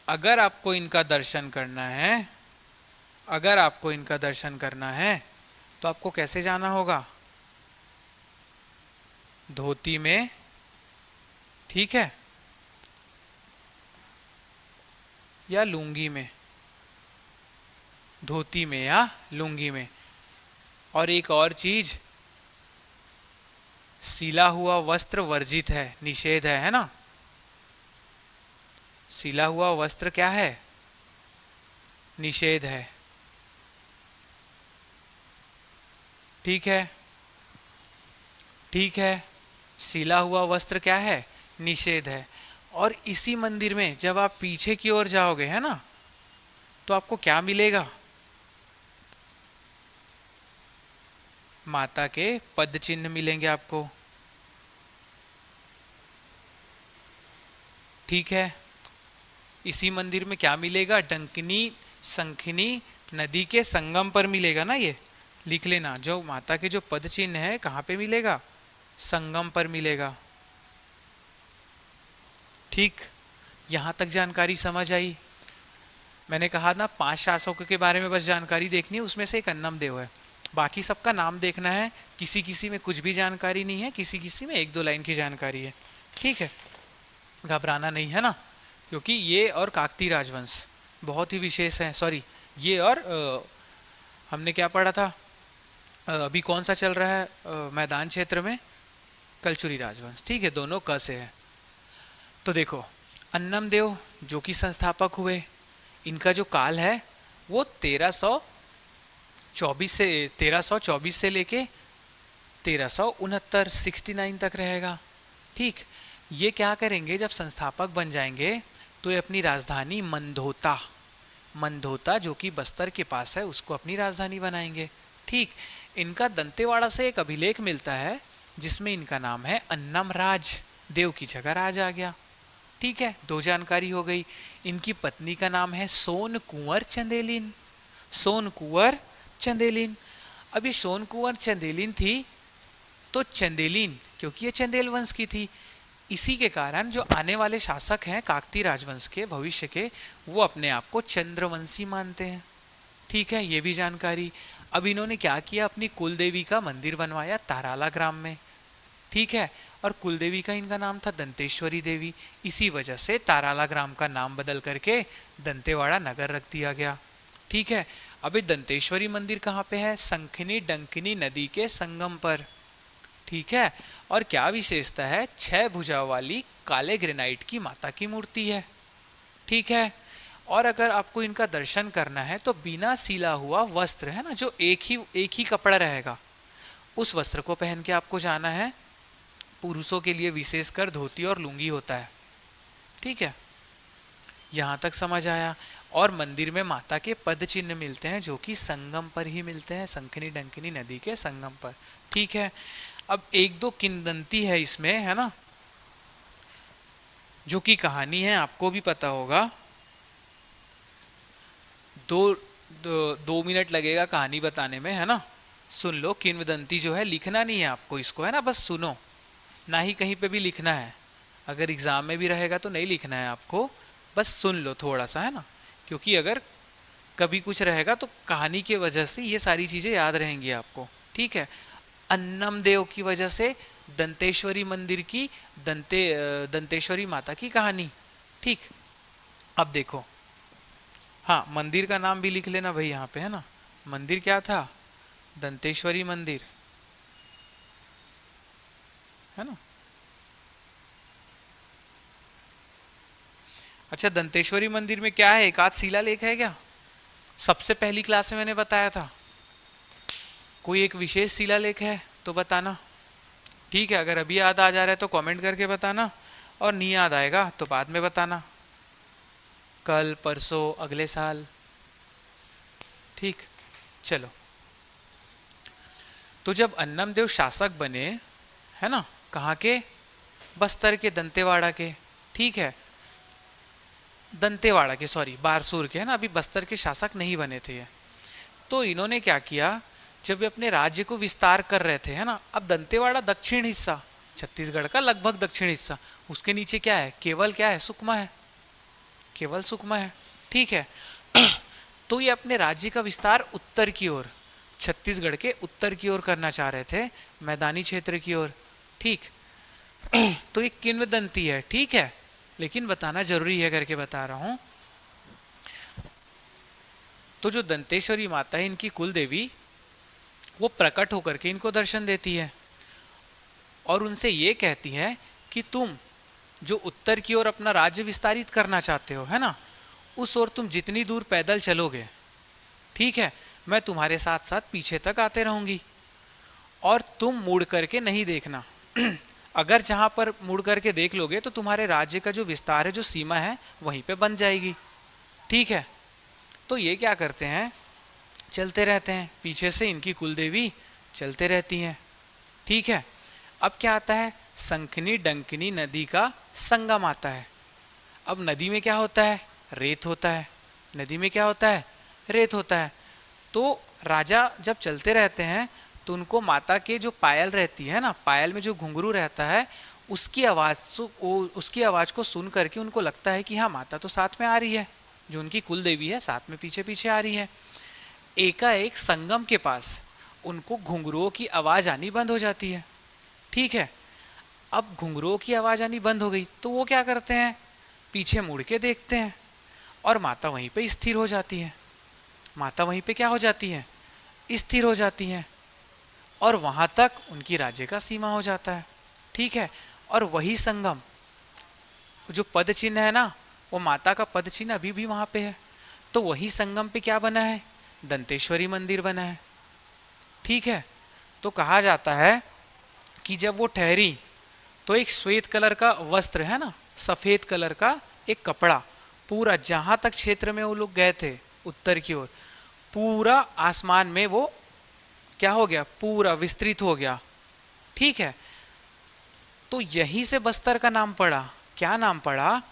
अगर आपको इनका दर्शन करना है, अगर आपको इनका दर्शन करना है तो आपको कैसे जाना होगा? धोती में, ठीक है, या लुंगी में, धोती में या लुंगी में। और एक और चीज, सिला हुआ वस्त्र वर्जित है, निषेध है ना। सिला हुआ वस्त्र क्या है? निषेध है, ठीक है, ठीक है। सिला हुआ वस्त्र क्या है? निषेध है। और इसी मंदिर में जब आप पीछे की ओर जाओगे, है ना, तो आपको क्या मिलेगा? माता के पद चिन्ह मिलेंगे आपको, ठीक है। इसी मंदिर में क्या मिलेगा? डंकिनी संखिनी नदी के संगम पर मिलेगा ना। ये लिख लेना, जो माता के जो पद चिन्ह है कहाँ पे मिलेगा? संगम पर मिलेगा, ठीक। यहां तक जानकारी समझ आई? मैंने कहा ना 5 शासकों के बारे में बस जानकारी देखनी है, उसमें से एक अन्नम देव है, बाकी सबका नाम देखना है। किसी किसी में कुछ भी जानकारी नहीं है, किसी किसी में 1-2 लाइन की जानकारी है, ठीक है। घबराना नहीं है ना, क्योंकि ये और काकती राजवंश बहुत ही विशेष है। सॉरी, ये और हमने क्या पढ़ा था अभी, कौन सा चल रहा है मैदान क्षेत्र में? कलचुरी राजवंश, ठीक है, दोनों क से है। तो देखो, अन्नम देव जो कि संस्थापक हुए, इनका जो काल है वो 1324 से लेके 1369 तक रहेगा, ठीक। ये क्या करेंगे? जब संस्थापक बन जाएंगे तो ये अपनी राजधानी मंदोता, मंदोता जो कि बस्तर के पास है, उसको अपनी राजधानी बनाएंगे, ठीक। इनका दंतेवाड़ा से एक अभिलेख मिलता है जिसमें इनका नाम है अन्नम राज, देव की जगह राज आ गया, ठीक है, दो जानकारी हो गई। इनकी पत्नी का नाम है सोन कुंवर चंदेलिन। सोन कुंवर चंदेलिन। अब ये सोन कुंवर चंदेलिन थी, तो चंदेलिन क्योंकि ये चंदेल वंश की थी, इसी के कारण जो आने वाले शासक हैं काकतीय राजवंश के भविष्य के, वो अपने आप को चंद्रवंशी मानते हैं। ठीक है, ये भी जानकारी। अब इन्होंने क्या किया, अपनी कुल देवी का मंदिर बनवाया ताराला ग्राम में। ठीक है, और कुल देवी का इनका नाम था दंतेश्वरी देवी, इसी वजह से ताराला ग्राम का नाम बदल करके दंतेवाड़ा नगर रख दिया गया। ठीक है, अभी दंतेश्वरी मंदिर कहाँ पे है, संखनी डंकिनी नदी के संगम पर। ठीक है, और क्या विशेषता है, 6 भुजा वाली काले ग्रेनाइट की माता की मूर्ति है। ठीक है, और अगर आपको इनका दर्शन करना है तो बिना सिला हुआ वस्त्र है ना, जो एक ही कपड़ा रहेगा, उस वस्त्र को पहन के आपको जाना है। पुरुषों के लिए विशेषकर धोती और लुंगी होता है। ठीक है, यहाँ तक समझ आया। और मंदिर में माता के पद चिन्ह मिलते हैं, जो कि संगम पर ही मिलते हैं, संखनी डंकिनी नदी के संगम पर। ठीक है, अब एक दो किंवदंती है इसमें, है ना, जो कि कहानी है, आपको भी पता होगा। दो मिनट लगेगा कहानी बताने में, है ना। सुन लो, किंवदंती जो है, लिखना नहीं है आपको इसको, है ना, बस सुनो, ना ही कहीं पे भी लिखना है। अगर एग्जाम में भी रहेगा तो नहीं लिखना है आपको, बस सुन लो थोड़ा सा, है ना, क्योंकि अगर कभी कुछ रहेगा तो कहानी की वजह से ये सारी चीज़ें याद रहेंगी आपको। ठीक है, अन्नम देव की वजह से दंतेश्वरी मंदिर की दंतेश्वरी माता की कहानी। ठीक, अब देखो, हाँ, मंदिर का नाम भी लिख लेना भाई यहाँ पे, है ना। मंदिर क्या था, दंतेश्वरी मंदिर, है ना। अच्छा, दंतेश्वरी मंदिर में क्या है, एक आध शिलालेख है क्या, सबसे पहली क्लास में मैंने बताया था। कोई एक विशेष शिलालेख है तो बताना। ठीक है, अगर अभी याद आ जा रहा है तो कमेंट करके बताना, और नहीं याद आएगा तो बाद में बताना, कल परसों अगले साल। ठीक, चलो। तो जब अन्नमदेव शासक बने, है ना, कहाँ के, बस्तर के, दंतेवाड़ा के। ठीक है, दंतेवाड़ा के, सॉरी, बारसूर के, है ना, अभी बस्तर के शासक नहीं बने थे ये। तो इन्होंने क्या किया, जब वे अपने राज्य को विस्तार कर रहे थे, है ना, अब दंतेवाड़ा दक्षिण हिस्सा, छत्तीसगढ़ का लगभग दक्षिण हिस्सा, उसके नीचे क्या है, केवल क्या है, सुकमा है, केवल सुकमा है। ठीक है, तो ये अपने राज्य का विस्तार उत्तर की ओर, छत्तीसगढ़ के उत्तर की ओर करना चाह रहे थे, मैदानी क्षेत्र की ओर। ठीक, तो ये किंवदंती है, ठीक है, लेकिन बताना जरूरी है करके बता रहा हूं। तो जो दंतेश्वरी माता है, इनकी कुल देवी, वो प्रकट होकर के इनको दर्शन देती है और उनसे ये कहती है कि तुम जो उत्तर की ओर अपना राज्य विस्तारित करना चाहते हो, है ना, उस ओर तुम जितनी दूर पैदल चलोगे, ठीक है, मैं तुम्हारे साथ साथ पीछे तक आते रहूंगी, और तुम मुड़ करके नहीं देखना। अगर जहां पर मुड़ करके देख लोगे तो तुम्हारे राज्य का जो विस्तार है, जो सीमा है, वहीं पे बन जाएगी। ठीक है, तो ये क्या करते हैं, चलते रहते हैं, पीछे से इनकी कुलदेवी चलते रहती हैं। ठीक है, अब क्या आता है, संखनी डंकिनी नदी का संगम आता है। अब नदी में क्या होता है, रेत होता है, नदी में क्या होता है, रेत होता है। तो राजा जब चलते रहते हैं तो उनको माता के जो पायल रहती है ना, पायल में जो घुंघरू रहता है, उसकी आवाज़ को सुन करके उनको लगता है कि हाँ, माता तो साथ में आ रही है, जो उनकी कुल देवी है साथ में पीछे पीछे आ रही है। एकाएक संगम के पास उनको घुंघरुओं की आवाज़ आनी बंद हो जाती है। ठीक है, अब घुंघरुओं की आवाज़ आनी बंद हो गई तो वो क्या करते हैं, पीछे मुड़ के देखते हैं और माता वहीं पे स्थिर हो जाती है। माता वहीं पे क्या हो जाती है, स्थिर हो जाती हैं, और वहाँ तक उनकी राज्य का सीमा हो जाता है। ठीक है, और वही संगम, जो पद चिन्ह है ना, वो माता का पद चिन्ह अभी भी वहाँ पे है। तो वही संगम पे क्या बना है, दंतेश्वरी मंदिर बना है। ठीक है, तो कहा जाता है कि जब वो ठहरी तो एक श्वेत कलर का वस्त्र, है ना, सफ़ेद कलर का एक कपड़ा, पूरा जहाँ तक क्षेत्र में वो लोग गए थे उत्तर की ओर, पूरा आसमान में वो क्या हो गया, पूरा विस्तृत हो गया। ठीक है, तो यहीं से बस्तर का नाम पड़ा। क्या नाम पड़ा,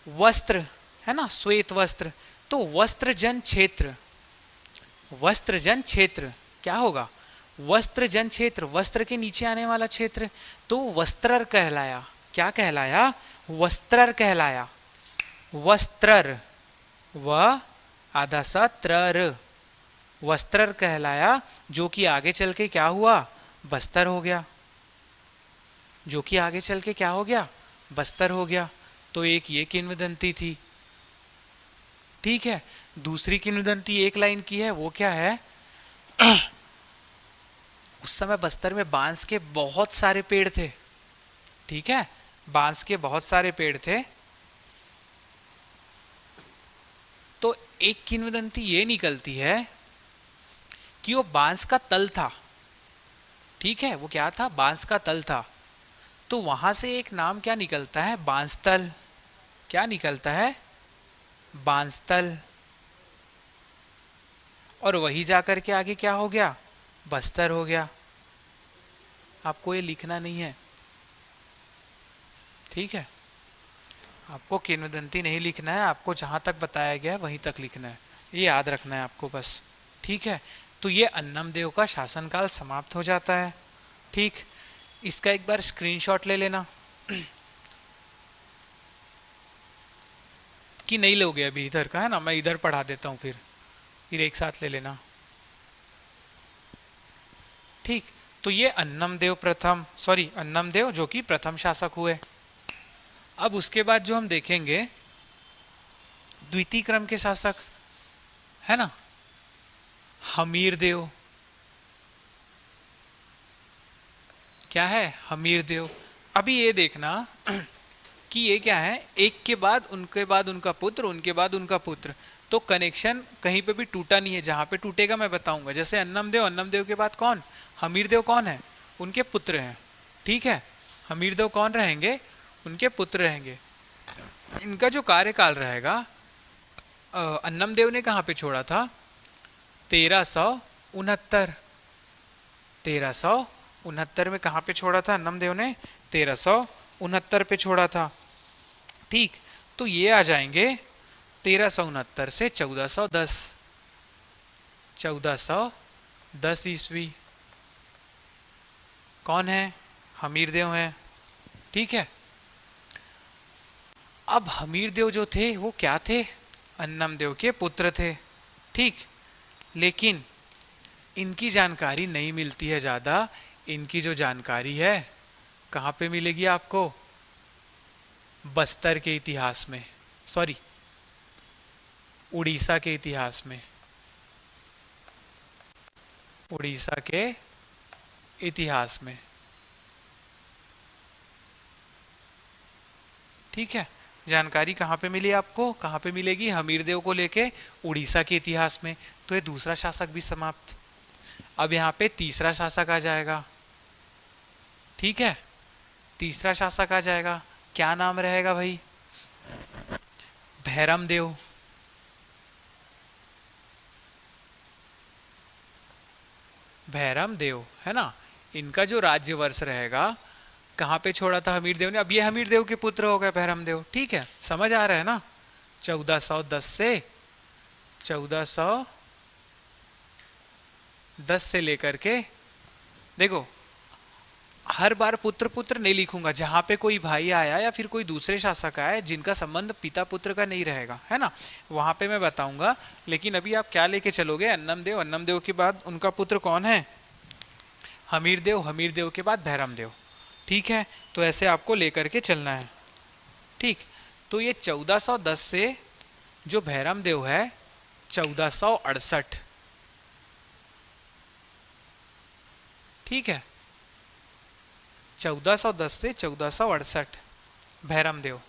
वस्त्र है ना, श्वेत वस्त्र, तो वस्त्रजन क्षेत्र, वस्त्रजन क्षेत्र क्या होगा, वस्त्रजन क्षेत्र, वस्त्र के नीचे आने वाला क्षेत्र, तो वस्त्रर कहलाया। क्या कहलाया, वस्त्रर कहलाया। वस्त्रर, व आधा सा त्रर, वस्त्रर कहलाया, जो कि आगे चल के क्या हुआ, बस्तर हो गया, जो कि आगे चल के क्या हो गया, बस्तर हो गया। तो एक ये किंवदंती थी। ठीक है, दूसरी किंवदंती एक लाइन की है, वो क्या है, उस समय बस्तर में बांस के बहुत सारे पेड़ थे। ठीक है, बांस के बहुत सारे पेड़ थे। तो एक किंवदंती ये निकलती है कि वो बांस का तल था। ठीक है, वो क्या था, बांस का तल था। तो वहां से एक नाम क्या निकलता है, बांसतल। क्या निकलता है, बांसतल। और वही जाकर के आगे क्या हो गया, बस्तर हो गया। आपको ये लिखना नहीं है, ठीक है, आपको किंवदंती नहीं लिखना है, आपको जहां तक बताया गया है वहीं तक लिखना है, ये याद रखना है आपको बस। ठीक है, तो ये अन्नमदेव का शासनकाल समाप्त हो जाता है। ठीक, इसका एक बार स्क्रीनशॉट ले लेना कि नहीं लोगे अभी, इधर का है ना, मैं इधर पढ़ा देता हूँ, फिर एक साथ ले लेना। ठीक, तो ये अन्नमदेव प्रथम, सॉरी अन्नमदेव जो कि प्रथम शासक हुए। अब उसके बाद जो हम देखेंगे द्वितीय क्रम के शासक है ना, हमीरदेव। क्या है, हमीरदेव। अभी ये देखना कि ये क्या है, एक के बाद उनका पुत्र, उनके बाद उनका पुत्र, तो कनेक्शन कहीं पे भी टूटा नहीं है। जहां पे टूटेगा मैं बताऊंगा। जैसे अन्नमदेव, अन्नमदेव के बाद कौन, हमीरदेव कौन है, उनके पुत्र हैं। ठीक है, हमीरदेव कौन रहेंगे, उनके पुत्र रहेंगे। इनका जो कार्यकाल रहेगा, अन्नमदेव ने कहाँ पे छोड़ा था, 1369। 1369 में कहाँ पे छोड़ा था अन्नमदेव ने, 1369 पे छोड़ा था। ठीक, तो ये आ जाएंगे 1369 से 1410, 1410 ईस्वी। कौन है, हमीरदेव हैं। ठीक है, अब हमीरदेव जो थे वो क्या थे, अन्नमदेव के पुत्र थे। ठीक, लेकिन इनकी जानकारी नहीं मिलती है ज़्यादा। इनकी जो जानकारी है कहाँ पे मिलेगी आपको, बस्तर के इतिहास में, सॉरी उड़ीसा के इतिहास में, उड़ीसा के इतिहास में। ठीक है, जानकारी कहाँ पे मिली आपको, कहाँ पे मिलेगी, हमीरदेव को लेके उड़ीसा के इतिहास में। तो ये दूसरा शासक भी समाप्त। अब यहाँ पे तीसरा शासक आ जाएगा। ठीक है, तीसरा शासक आ जाएगा, क्या नाम रहेगा भाई, भैरमदेव। भैरमदेव है ना, इनका जो राज्य वर्ष रहेगा, कहाँ पे छोड़ा था हमीरदेव ने, अब ये हमीरदेव के पुत्र हो गए भैरमदेव। ठीक है, समझ आ रहा है ना, 1410 से 1410 से लेकर के, देखो हर बार पुत्र पुत्र नहीं लिखूंगा, जहां पे कोई भाई आया या फिर कोई दूसरे शासक आए जिनका संबंध पिता पुत्र का नहीं रहेगा, है ना, वहां पे मैं बताऊंगा। लेकिन अभी आप क्या लेके चलोगे, अन्नमदेव, अन्नमदेव के बाद उनका पुत्र कौन है, हमीरदेव, हमीरदेव के बाद भैरमदेव। ठीक है, तो ऐसे आपको लेकर के चलना है। ठीक, तो ये 1410 से जो भैरमदेव है 1468। ठीक है, 1410 से 1468 भैरमदेव,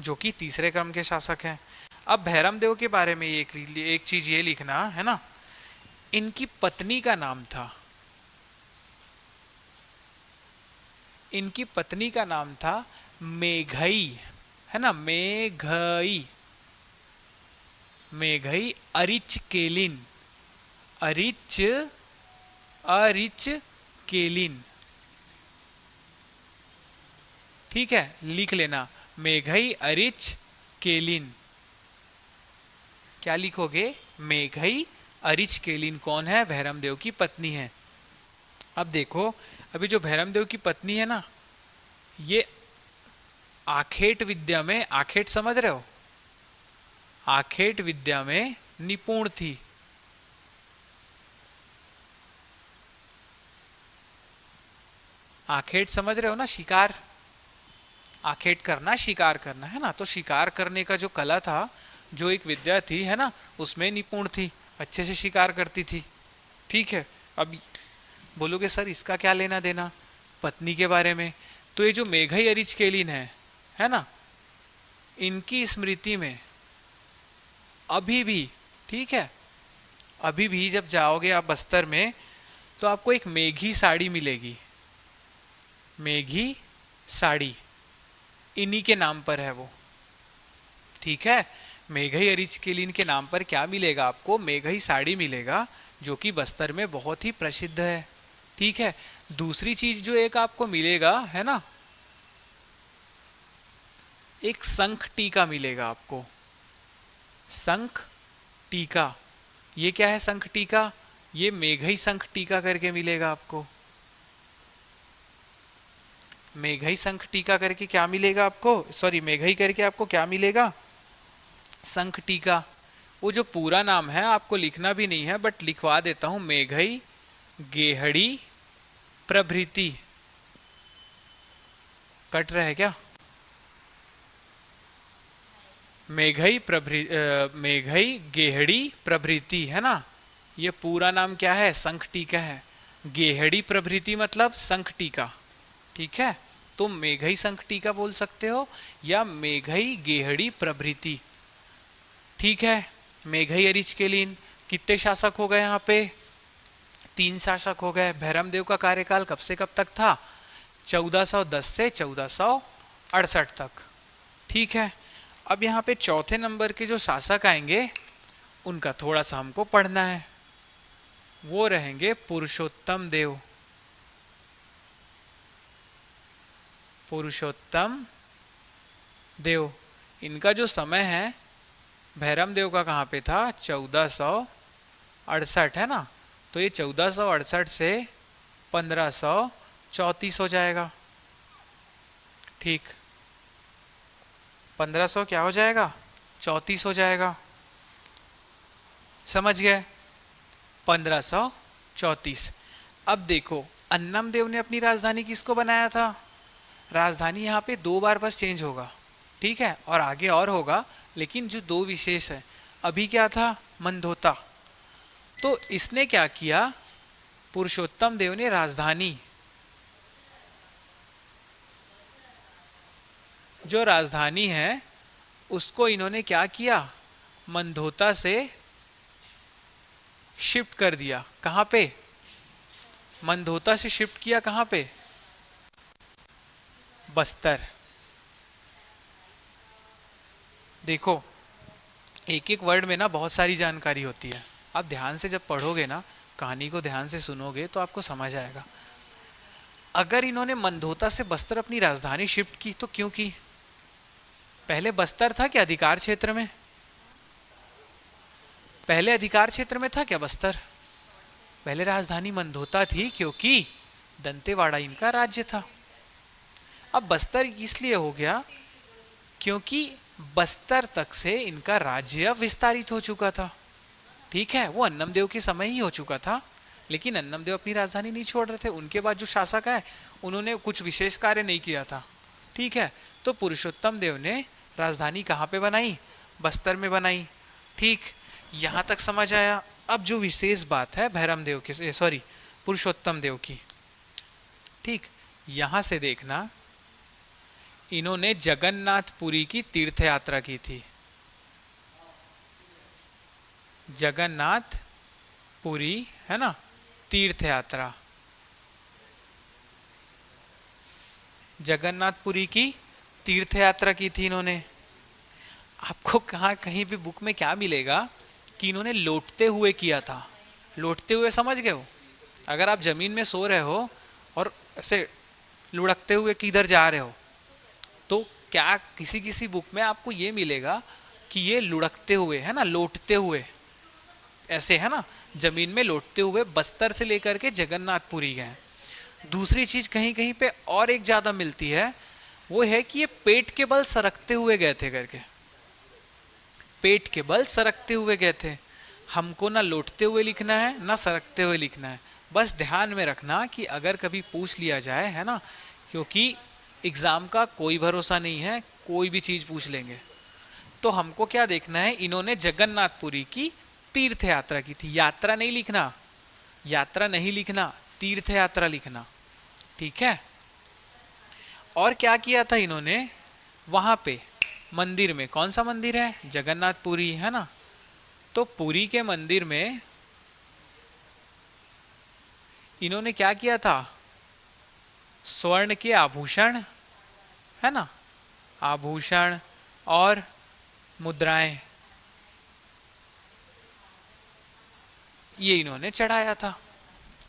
जो कि तीसरे क्रम के शासक हैं। अब भैरमदेव के बारे में एक चीज ये लिखना है ना, इनकी पत्नी का नाम था, इनकी पत्नी का नाम था मेघई, है ना, मेघई, मेघई अरिच केलिन, अरिच, अरिच केलिन। ठीक है, लिख लेना, मेघई अरिच केलिन। क्या लिखोगे? मेघई अरिच केलिन कौन है? भैरमदेव की पत्नी है। अब देखो, अभी जो भैरमदेव की पत्नी है ना, ये आखेट विद्या में, आखेट समझ रहे हो, आखेट विद्या में निपुण थी। आखेट समझ रहे हो ना? शिकार, आखेट करना, शिकार करना, है ना? तो शिकार करने का जो कला था, जो एक विद्या थी, है ना, उसमें निपुण थी, अच्छे से शिकार करती थी। ठीक है। अब बोलोगे सर इसका क्या लेना देना पत्नी के बारे में? तो ये जो मेघई अरिच केलिन है ना, इनकी स्मृति में अभी भी, ठीक है, अभी भी जब जाओगे आप बस्तर में, तो आपको एक मेघी साड़ी मिलेगी। मेघी साड़ी इन्हीं के नाम पर है वो। ठीक है। मेघई अरिच केलिन के नाम पर क्या मिलेगा आपको? मेघई साड़ी मिलेगा, जो कि बस्तर में बहुत ही प्रसिद्ध है। ठीक है। दूसरी चीज जो एक आपको मिलेगा, है ना, एक शंख टीका मिलेगा आपको। शंख टीका, ये क्या है शंख टीका? ये मेघई शंख टीका करके मिलेगा आपको। मेघई शंख टीका करके क्या मिलेगा आपको? सॉरी, मेघई करके आपको क्या मिलेगा? शंख टीका। वो जो पूरा नाम है आपको लिखना भी नहीं है, बट लिखवा देता हूं, मेघई गेहड़ी प्रभृति। कट रहा है क्या? मेघई गेहड़ी प्रभृति, है ना? ये पूरा नाम क्या है? शंख टीका है। गेहड़ी प्रभृति मतलब शंख टीका। ठीक है। तो मेघई शंख टीका बोल सकते हो, या मेघई गेहड़ी प्रभृति। ठीक है। मेघई अरिच केलिन। कितने शासक हो गए यहाँ पे? 3 शासक हो गए। भैरमदेव का कार्यकाल कब से कब तक था? 1410 से 1468 तक। ठीक है। अब यहाँ पे चौथे नंबर के जो शासक आएंगे, उनका थोड़ा सा हमको पढ़ना है। वो रहेंगे पुरुषोत्तम देव। पुरुषोत्तम देव। इनका जो समय है भैरमदेव का कहाँ पे था? 1468, है ना? तो ये 1468 से 1534 हो जाएगा। ठीक, 1500 क्या हो जाएगा? 34 हो जाएगा। समझ गए? 1534। अब देखो, अन्नम देव ने अपनी राजधानी किसको बनाया था? राजधानी यहाँ पे 2 बार बस चेंज होगा। ठीक है। और आगे और होगा, लेकिन जो 2 विशेष है, अभी क्या था? मंदोता। तो इसने क्या किया? पुरुषोत्तम देव ने राजधानी, जो राजधानी है उसको इन्होंने क्या किया? मंदोता से शिफ्ट कर दिया। कहाँ पे? मंदोता से शिफ्ट किया कहाँ पे? बस्तर। देखो, एक एक वर्ड में ना बहुत सारी जानकारी होती है। आप ध्यान से जब पढ़ोगे ना, कहानी को ध्यान से सुनोगे, तो आपको समझ आएगा। अगर इन्होंने मंदोता से बस्तर अपनी राजधानी शिफ्ट की, तो क्यों की? पहले बस्तर था क्या अधिकार क्षेत्र में? पहले अधिकार क्षेत्र में था क्या बस्तर? पहले राजधानी मंदोता थी, क्योंकि दंतेवाड़ा इनका राज्य था। अब बस्तर इसलिए हो गया क्योंकि बस्तर तक से इनका राज्य विस्तारित हो चुका था। ठीक है। वो अन्नमदेव के समय ही हो चुका था, लेकिन अन्नमदेव अपनी राजधानी नहीं छोड़ रहे थे। उनके बाद जो शासक है, उन्होंने कुछ विशेष कार्य नहीं किया था। ठीक है। तो पुरुषोत्तम देव ने राजधानी कहाँ पे बनाई? बस्तर में बनाई। ठीक, यहाँ तक समझ आया। अब जो विशेष बात है भैरमदेव की, सॉरी, पुरुषोत्तम देव की, ठीक, यहाँ से देखना, इन्होंने जगन्नाथपुरी की तीर्थ यात्रा की थी। जगन्नाथपुरी, है ना, तीर्थ यात्रा। जगन्नाथपुरी की तीर्थ यात्रा की थी इन्होंने। आपको कहाँ कहीं भी बुक में क्या मिलेगा कि इन्होंने लौटते हुए किया था। लौटते हुए समझ गए हो? अगर आप जमीन में सो रहे हो और ऐसे लुढ़कते हुए किधर जा रहे हो, तो क्या किसी किसी बुक में आपको ये मिलेगा कि ये लुढ़कते हुए, है ना, लौटते हुए, ऐसे है ना, जमीन में लौटते हुए बस्तर से लेकर के जगन्नाथपुरी गए। दूसरी चीज कहीं कहीं पे और एक ज्यादा मिलती है, वो है कि ये पेट के बल सरकते हुए गए थे करके, पेट के बल सरकते हुए गए थे। हमको ना लौटते हुए लिखना है ना सरकते हुए लिखना है, बस ध्यान में रखना कि अगर कभी पूछ लिया जाए, है ना, क्योंकि एग्जाम का कोई भरोसा नहीं है, कोई भी चीज पूछ लेंगे। तो हमको क्या देखना है, इन्होंने जगन्नाथपुरी की तीर्थ यात्रा की थी, यात्रा नहीं लिखना, यात्रा नहीं लिखना, तीर्थ यात्रा लिखना, ठीक है। और क्या किया था इन्होंने वहां पे मंदिर में, कौन सा मंदिर है, जगन्नाथपुरी, है ना, तो पुरी के मंदिर में इन्होंने क्या किया था, स्वर्ण के आभूषण, है ना, आभूषण और मुद्राएं, ये इन्होंने चढ़ाया था,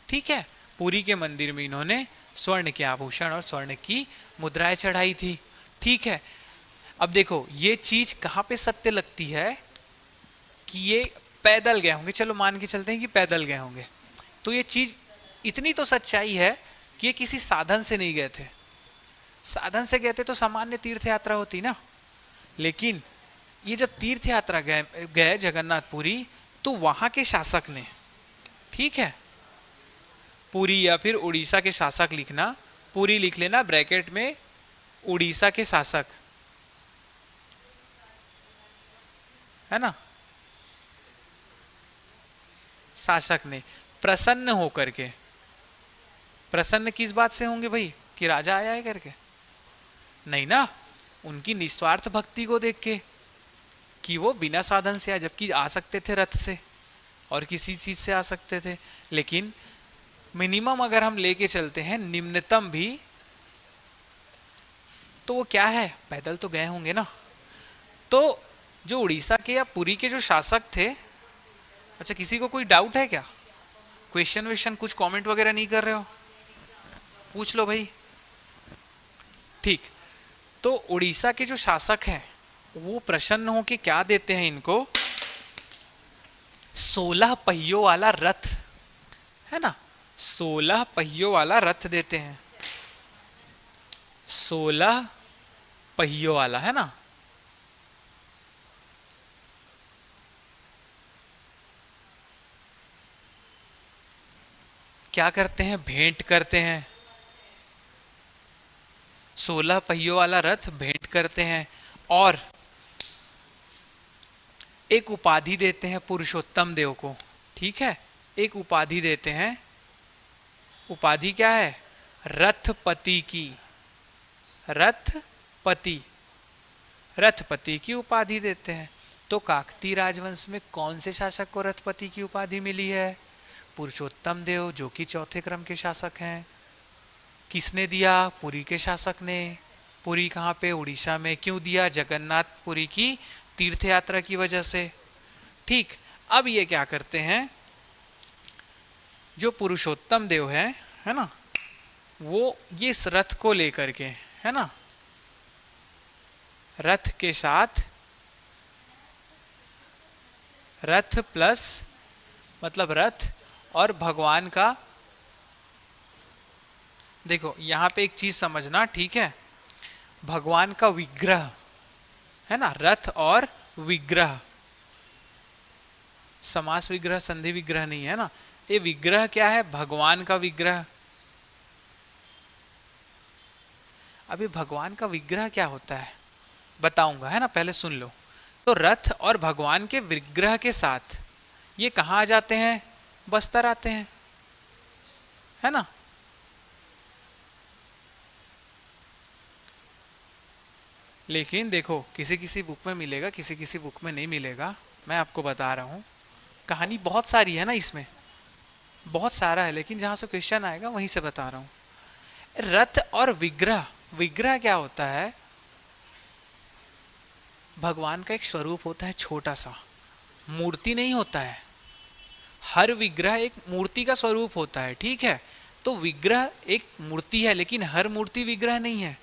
ठीक है। पुरी के मंदिर में इन्होंने स्वर्ण के आभूषण और स्वर्ण की मुद्राएं चढ़ाई थी, ठीक है। अब देखो ये चीज कहां पे सत्य लगती है कि ये पैदल गए होंगे, चलो मान के चलते हैं कि पैदल गए होंगे, तो ये चीज इतनी तो सच्चाई है कि ये किसी साधन से नहीं गए थे। साधन से गए थे तो सामान्य तीर्थ यात्रा होती ना, लेकिन ये जब तीर्थ यात्रा गए जगन्नाथपुरी, तो वहां के शासक ने, ठीक है, पुरी या फिर उड़ीसा के शासक लिखना, पुरी लिख लेना ब्रैकेट में, उड़ीसा के शासक, है ना, शासक ने प्रसन्न होकर के, प्रसन्न किस बात से होंगे भाई, कि राजा आया है करके, नहीं ना, उनकी निस्वार्थ भक्ति को देख के, कि वो बिना साधन से आए, जबकि आ सकते थे रथ से और किसी चीज से आ सकते थे, लेकिन मिनिमम अगर हम लेके चलते हैं निम्नतम भी, तो वो क्या है, पैदल तो गए होंगे ना। तो जो उड़ीसा के या पुरी के जो शासक थे, अच्छा किसी को कोई डाउट है क्या, क्वेश्चन वेश्चन कुछ कमेंट वगैरह नहीं कर रहे हो, पूछ लो भाई, ठीक। तो उड़ीसा के जो शासक हैं वो प्रसन्न होके क्या देते हैं इनको, 16 पहियों वाला रथ, है ना, 16 पहियों वाला रथ देते हैं, 16 पहियों वाला, है ना। क्या करते हैं, भेंट करते हैं, 16 पहियों वाला रथ भेंट करते हैं, और एक उपाधि देते हैं पुरुषोत्तम देव को, ठीक है, एक उपाधि देते हैं, उपाधि क्या है, रथपति की, रथपति, रथपति की उपाधि देते हैं। तो काकतीय राजवंश में कौन से शासक को रथपति की उपाधि मिली है, पुरुषोत्तम देव, जो कि चौथे क्रम के शासक हैं। किसने दिया, पुरी के शासक ने। पुरी कहाँ पे, उड़ीसा में। क्यों दिया, जगन्नाथपुरी की तीर्थ यात्रा की वजह से, ठीक। अब ये क्या करते हैं, जो पुरुषोत्तम देव है ना, वो ये इस रथ को लेकर के, है ना, रथ के साथ, रथ प्लस मतलब रथ और भगवान का, देखो यहां पे एक चीज समझना, ठीक है, भगवान का विग्रह, है ना, रथ और विग्रह, समास विग्रह संधि विग्रह नहीं है ना, ये विग्रह क्या है, भगवान का विग्रह। अभी भगवान का विग्रह क्या होता है बताऊंगा, है ना, पहले सुन लो। तो रथ और भगवान के विग्रह के साथ ये कहाँ आ जाते हैं, बस्तर आते हैं, है ना। लेकिन देखो किसी किसी बुक में मिलेगा, किसी किसी बुक में नहीं मिलेगा, मैं आपको बता रहा हूँ। कहानी बहुत सारी है ना इसमें, बहुत सारा है, लेकिन जहाँ से क्वेश्चन आएगा वहीं से बता रहा हूँ। रथ और विग्रह, विग्रह क्या होता है, भगवान का एक स्वरूप होता है छोटा सा, मूर्ति नहीं होता है। हर विग्रह एक मूर्ति का स्वरूप होता है, ठीक है। तो विग्रह एक मूर्ति है, लेकिन हर मूर्ति विग्रह नहीं है।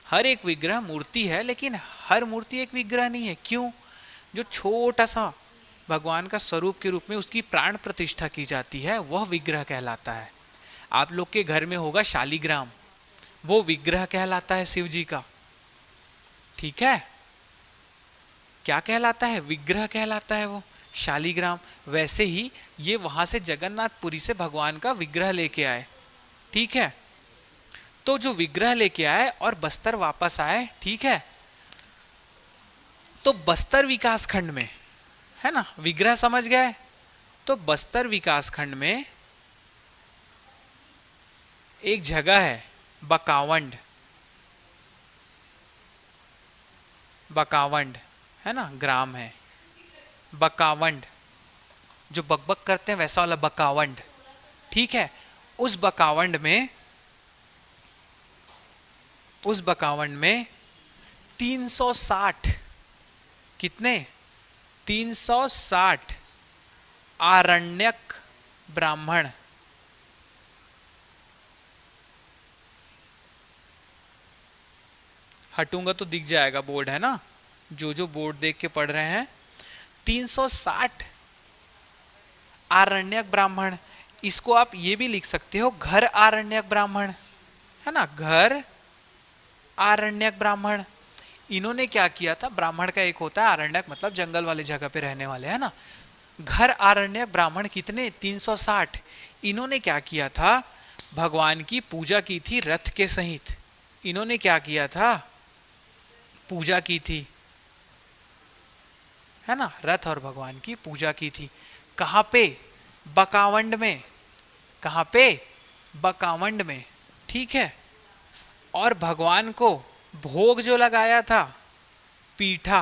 हर एक विग्रह मूर्ति है, लेकिन हर मूर्ति एक विग्रह नहीं है। क्यों? जो छोटा सा भगवान का स्वरूप के रूप में उसकी प्राण प्रतिष्ठा की जाती है, वह विग्रह कहलाता है। आप लोग के घर में होगा शालीग्राम, वो विग्रह कहलाता है शिव जी का। ठीक है, क्या कहलाता है? विग्रह कहलाता है वो, शालीग्राम। वैसे ही ये वहां से जगन्नाथपुरी से भगवान का विग्रह लेके आए। ठीक है, तो जो विग्रह लेके आए और बस्तर वापस आए, ठीक है, तो बस्तर विकास खंड में, है ना, विग्रह समझ गए, तो बस्तर विकास खंड में एक जगह है बकावंड, बकावंड है ना, ग्राम है बकावंड, जो बकबक करते हैं वैसा वाला बकावंड। ठीक है, उस बकावंड में, उस बकावंड में 360, कितने? 360 आरण्यक ब्राह्मण, हटूंगा तो दिख जाएगा, बोर्ड है ना, जो जो बोर्ड देख के पढ़ रहे हैं, 360 आरण्यक ब्राह्मण। इसको आप ये भी लिख सकते हो घर आरण्यक ब्राह्मण, है ना, घर आरण्यक ब्राह्मण। इन्होंने क्या किया था? ब्राह्मण का एक होता है आरण्यक, मतलब जंगल वाले जगह पे रहने वाले, है ना। घर आरण्यक ब्राह्मण कितने? 360। इन्होंने क्या किया था? भगवान की पूजा की थी रथ के सहित। इन्होंने क्या किया था? पूजा की थी, है ना, रथ और भगवान की पूजा की थी। कहां पे? बकावंड में। कहां पे? बकावंड में। ठीक है, और भगवान को भोग जो लगाया था, पीठा,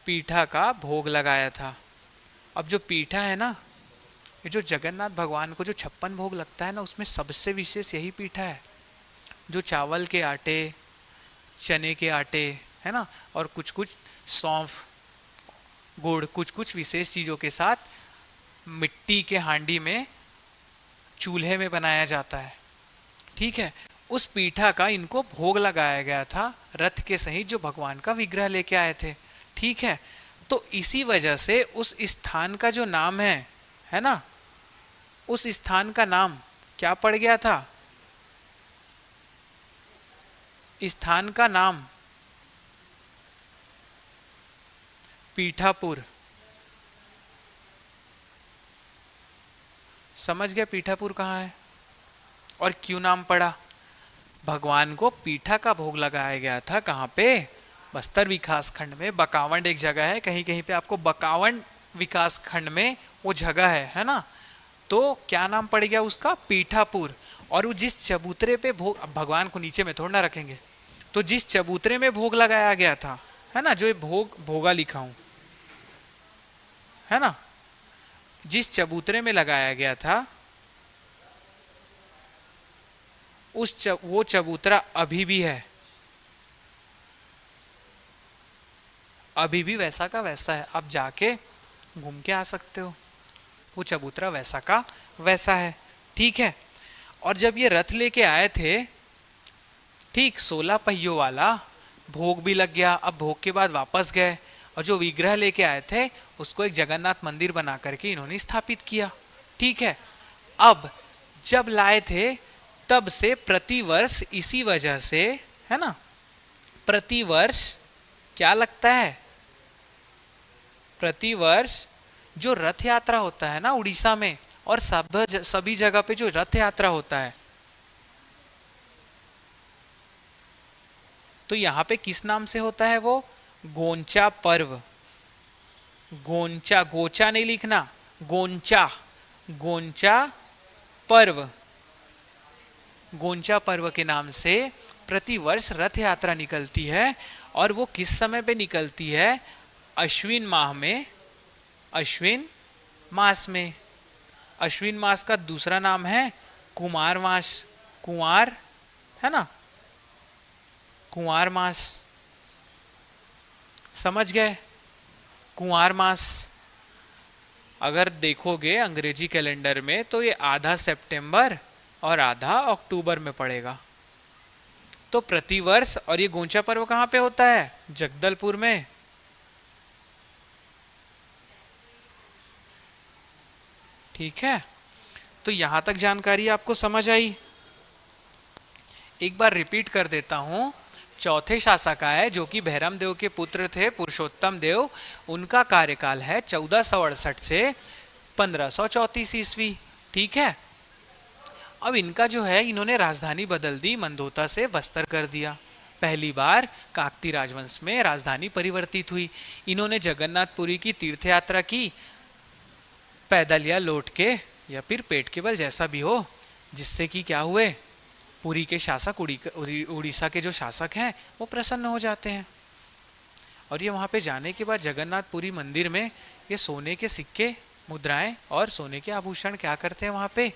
पीठा का भोग लगाया था। अब जो पीठा है ना, ये जो जगन्नाथ भगवान को जो 56 भोग लगता है ना, उसमें सबसे विशेष यही पीठा है, जो चावल के आटे, चने के आटे, है ना, और कुछ कुछ सौंफ, गुड़, कुछ कुछ विशेष चीज़ों के साथ मिट्टी के हांडी में, चूल्हे में बनाया जाता है। ठीक है, उस पीठा का इनको भोग लगाया गया था रथ के सहित, जो भगवान का विग्रह लेके आए थे। ठीक है, तो इसी वजह से उस स्थान का जो नाम है ना, उस स्थान का नाम क्या पड़ गया था? स्थान का नाम पीठापुर। समझ गया पीठापुर कहाँ है और क्यों नाम पड़ा? भगवान को पीठा का भोग लगाया गया था। कहाँ पे? बस्तर विकास खंड में। बकावंड एक जगह है, कहीं कहीं पे आपको बकावंड विकास खंड में वो जगह है ना। तो क्या नाम पड़ गया उसका? पीठापुर। और वो जिस चबूतरे पे भोग, अब भगवान को नीचे में थोड़ा ना रखेंगे, तो जिस चबूतरे में भोग लगाया गया था, है ना, जो ये भोग, भोगा लिखा हूं, है ना, जिस चबूतरे में लगाया गया था, वो चबूतरा अभी भी है, अभी भी वैसा का वैसा है। आप जाके घूम के आ सकते हो, वो चबूतरा वैसा का वैसा है। ठीक है, और जब ये रथ लेके आए थे, ठीक 16 पहियों वाला, भोग भी लग गया। अब भोग के बाद वापस गए, और जो विग्रह लेके आए थे उसको एक जगन्नाथ मंदिर बना करके इन्होंने स्थापित किया। ठीक है, अब जब लाए थे तब से प्रतिवर्ष इसी वजह से, है ना, प्रतिवर्ष क्या लगता है? प्रतिवर्ष जो रथ यात्रा होता है ना उड़ीसा में और सभी जगह पे जो रथ यात्रा होता है, तो यहाँ पे किस नाम से होता है वो? गोंचा पर्व। गोंचा, गोचा नहीं लिखना, गोंचा, गोंचा पर्व। गोंचा पर्व के नाम से प्रतिवर्ष रथ यात्रा निकलती है। और वो किस समय पे निकलती है? अश्विन माह में, अश्विन मास में। अश्विन मास का दूसरा नाम है कुमार मास। कुंवार, है ना, कुंवार मास। समझ गए? कुंवार मास अगर देखोगे अंग्रेजी कैलेंडर में तो ये आधा सितंबर और आधा अक्टूबर में पड़ेगा। तो प्रतिवर्ष, और ये गोंचा पर्व कहाँ पे होता है? जगदलपुर में। ठीक है, तो यहां तक जानकारी आपको समझ आई। एक बार रिपीट कर देता हूं। चौथे शासक आए जो कि भैरम देव के पुत्र थे, पुरुषोत्तम देव। उनका कार्यकाल है 1468 से 1534 ईस्वी। ठीक है, अब इनका जो है, इन्होंने राजधानी बदल दी, मंदोता से बस्तर कर दिया। पहली बार काकती राजवंश में राजधानी परिवर्तित हुई। इन्होंने जगन्नाथपुरी की तीर्थ यात्रा की, पैदल या लौट के या फिर पेट के बल, जैसा भी हो, जिससे कि क्या हुए, पुरी के शासक, उड़ीसा के जो शासक हैं वो प्रसन्न हो जाते हैं। और ये वहाँ पे जाने के बाद जगन्नाथपुरी मंदिर में ये सोने के सिक्के, मुद्राएं और सोने के आभूषण क्या करते हैं, वहाँ पे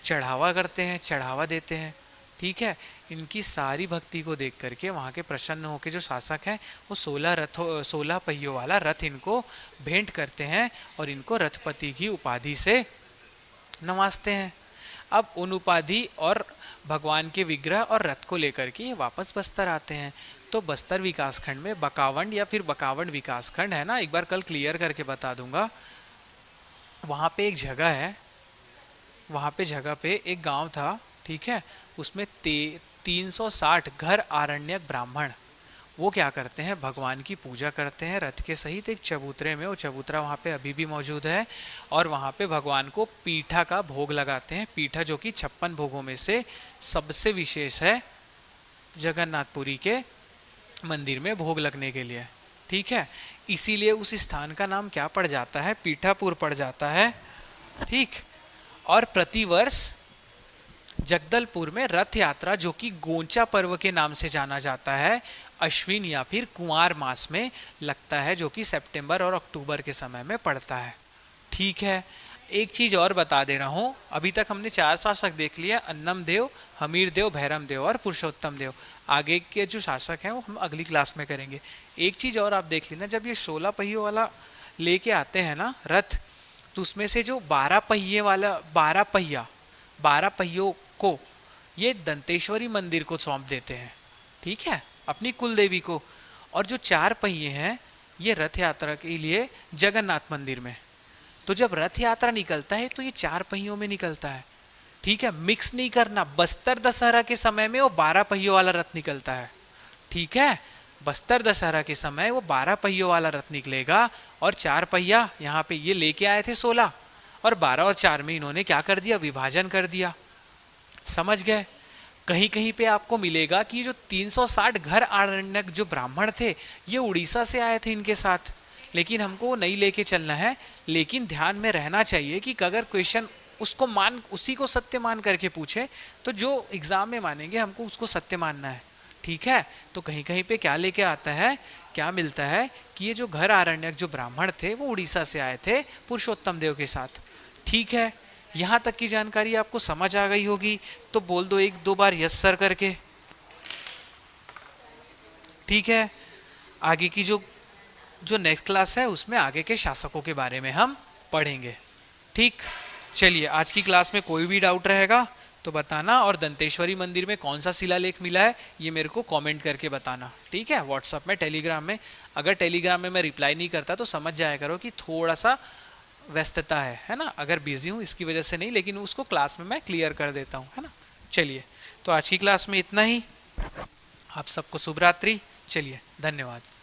चढ़ावा करते हैं, चढ़ावा देते हैं। ठीक है, इनकी सारी भक्ति को देख करके वहाँ के प्रसन्न होकर जो शासक हैं वो 16 पहियों वाला रथ इनको भेंट करते हैं और इनको रथपति की उपाधि से नवाजते हैं। अब उन उपाधि और भगवान के विग्रह और रथ को लेकर के वापस बस्तर आते हैं। तो बस्तर विकासखंड में बकावंड या फिर बकावंड विकासखंड है ना, एक बार कल क्लियर करके बता दूंगा। वहाँ पे एक जगह है, वहाँ पे जगह पे एक गांव था। ठीक है, उसमें 360 घर आरण्यक ब्राह्मण वो क्या करते हैं, भगवान की पूजा करते हैं रथ के सहित एक चबूतरे में। वो चबूतरा वहाँ पे अभी भी मौजूद है और वहाँ पे भगवान को पीठा का भोग लगाते हैं। पीठा जो कि 56 भोगों में से सबसे विशेष है जगन्नाथपुरी के मंदिर में भोग लगने के लिए। ठीक है, इसीलिए उस स्थान का नाम क्या पड़ जाता है, पीठापुर पड़ जाता है। ठीक, और प्रतिवर्ष जगदलपुर में रथ यात्रा जो कि गोंचा पर्व के नाम से जाना जाता है, अश्विन या फिर कुंवार मास में लगता है, जो कि सितंबर और अक्टूबर के समय में पड़ता है। ठीक है, एक चीज और बता दे रहा हूं, अभी तक हमने 4 शासक देख लिया, अन्नम देव, हमीर देव, भैरम देव और पुरुषोत्तम देव। आगे के जो शासक हैं वो हम अगली क्लास में करेंगे। एक चीज और आप देख लेना, जब ये 16 पहियों वाला लेके आते हैं ना रथ, तो उसमें से जो 12 पहिए वाला 12 पहियों को ये दंतेश्वरी मंदिर को सौंप देते हैं। ठीक है, अपनी कुल देवी को। और जो 4 पहिए हैं ये रथ यात्रा के लिए जगन्नाथ मंदिर में। तो जब रथ यात्रा निकलता है तो ये 4 पहियों में निकलता है। ठीक है, मिक्स नहीं करना। बस्तर दशहरा के समय में वो 12 पहियों वाला रथ निकलता है। ठीक है, बस्तर दशहरा के समय वो 12 पहियों वाला रथ निकलेगा और 4 पहिया यहाँ पे ये लेके आए थे 16, और 12 और 4 में इन्होंने क्या कर दिया, विभाजन कर दिया। समझ गए? कहीं कहीं पे आपको मिलेगा कि जो 360 घर आरण्यक जो ब्राह्मण थे ये उड़ीसा से आए थे इनके साथ, लेकिन हमको नहीं लेके चलना है। लेकिन ध्यान में रहना चाहिए कि अगर क्वेश्चन उसको उसी को सत्य मान करके पूछे तो जो एग्जाम में मानेंगे हमको उसको सत्य मानना है। ठीक है, तो कहीं कहीं पे क्या लेके आता है, क्या मिलता है कि ये जो घर आरण्यक जो ब्राह्मण थे वो उड़ीसा से आए थे पुरुषोत्तम देव के साथ। ठीक है, यहाँ तक की जानकारी आपको समझ आ गई होगी, तो बोल दो 1-2 बार यस सर करके। ठीक है, आगे की जो नेक्स्ट क्लास है उसमें आगे के शासकों के बारे में हम पढ़ेंगे। ठीक, चलिए आज की क्लास में कोई भी डाउट रहेगा तो बताना, और दंतेश्वरी मंदिर में कौन सा शिलालेख मिला है ये मेरे को कमेंट करके बताना। ठीक है, व्हाट्सएप में, टेलीग्राम में। अगर टेलीग्राम में मैं रिप्लाई नहीं करता तो समझ जाया करो कि थोड़ा सा व्यस्तता है ना, अगर बिजी हूँ इसकी वजह से नहीं, लेकिन उसको क्लास में मैं क्लियर कर देता हूँ, है ना। चलिए, तो आज की क्लास में इतना ही। आप सबको शुभ रात्रि। चलिए, धन्यवाद।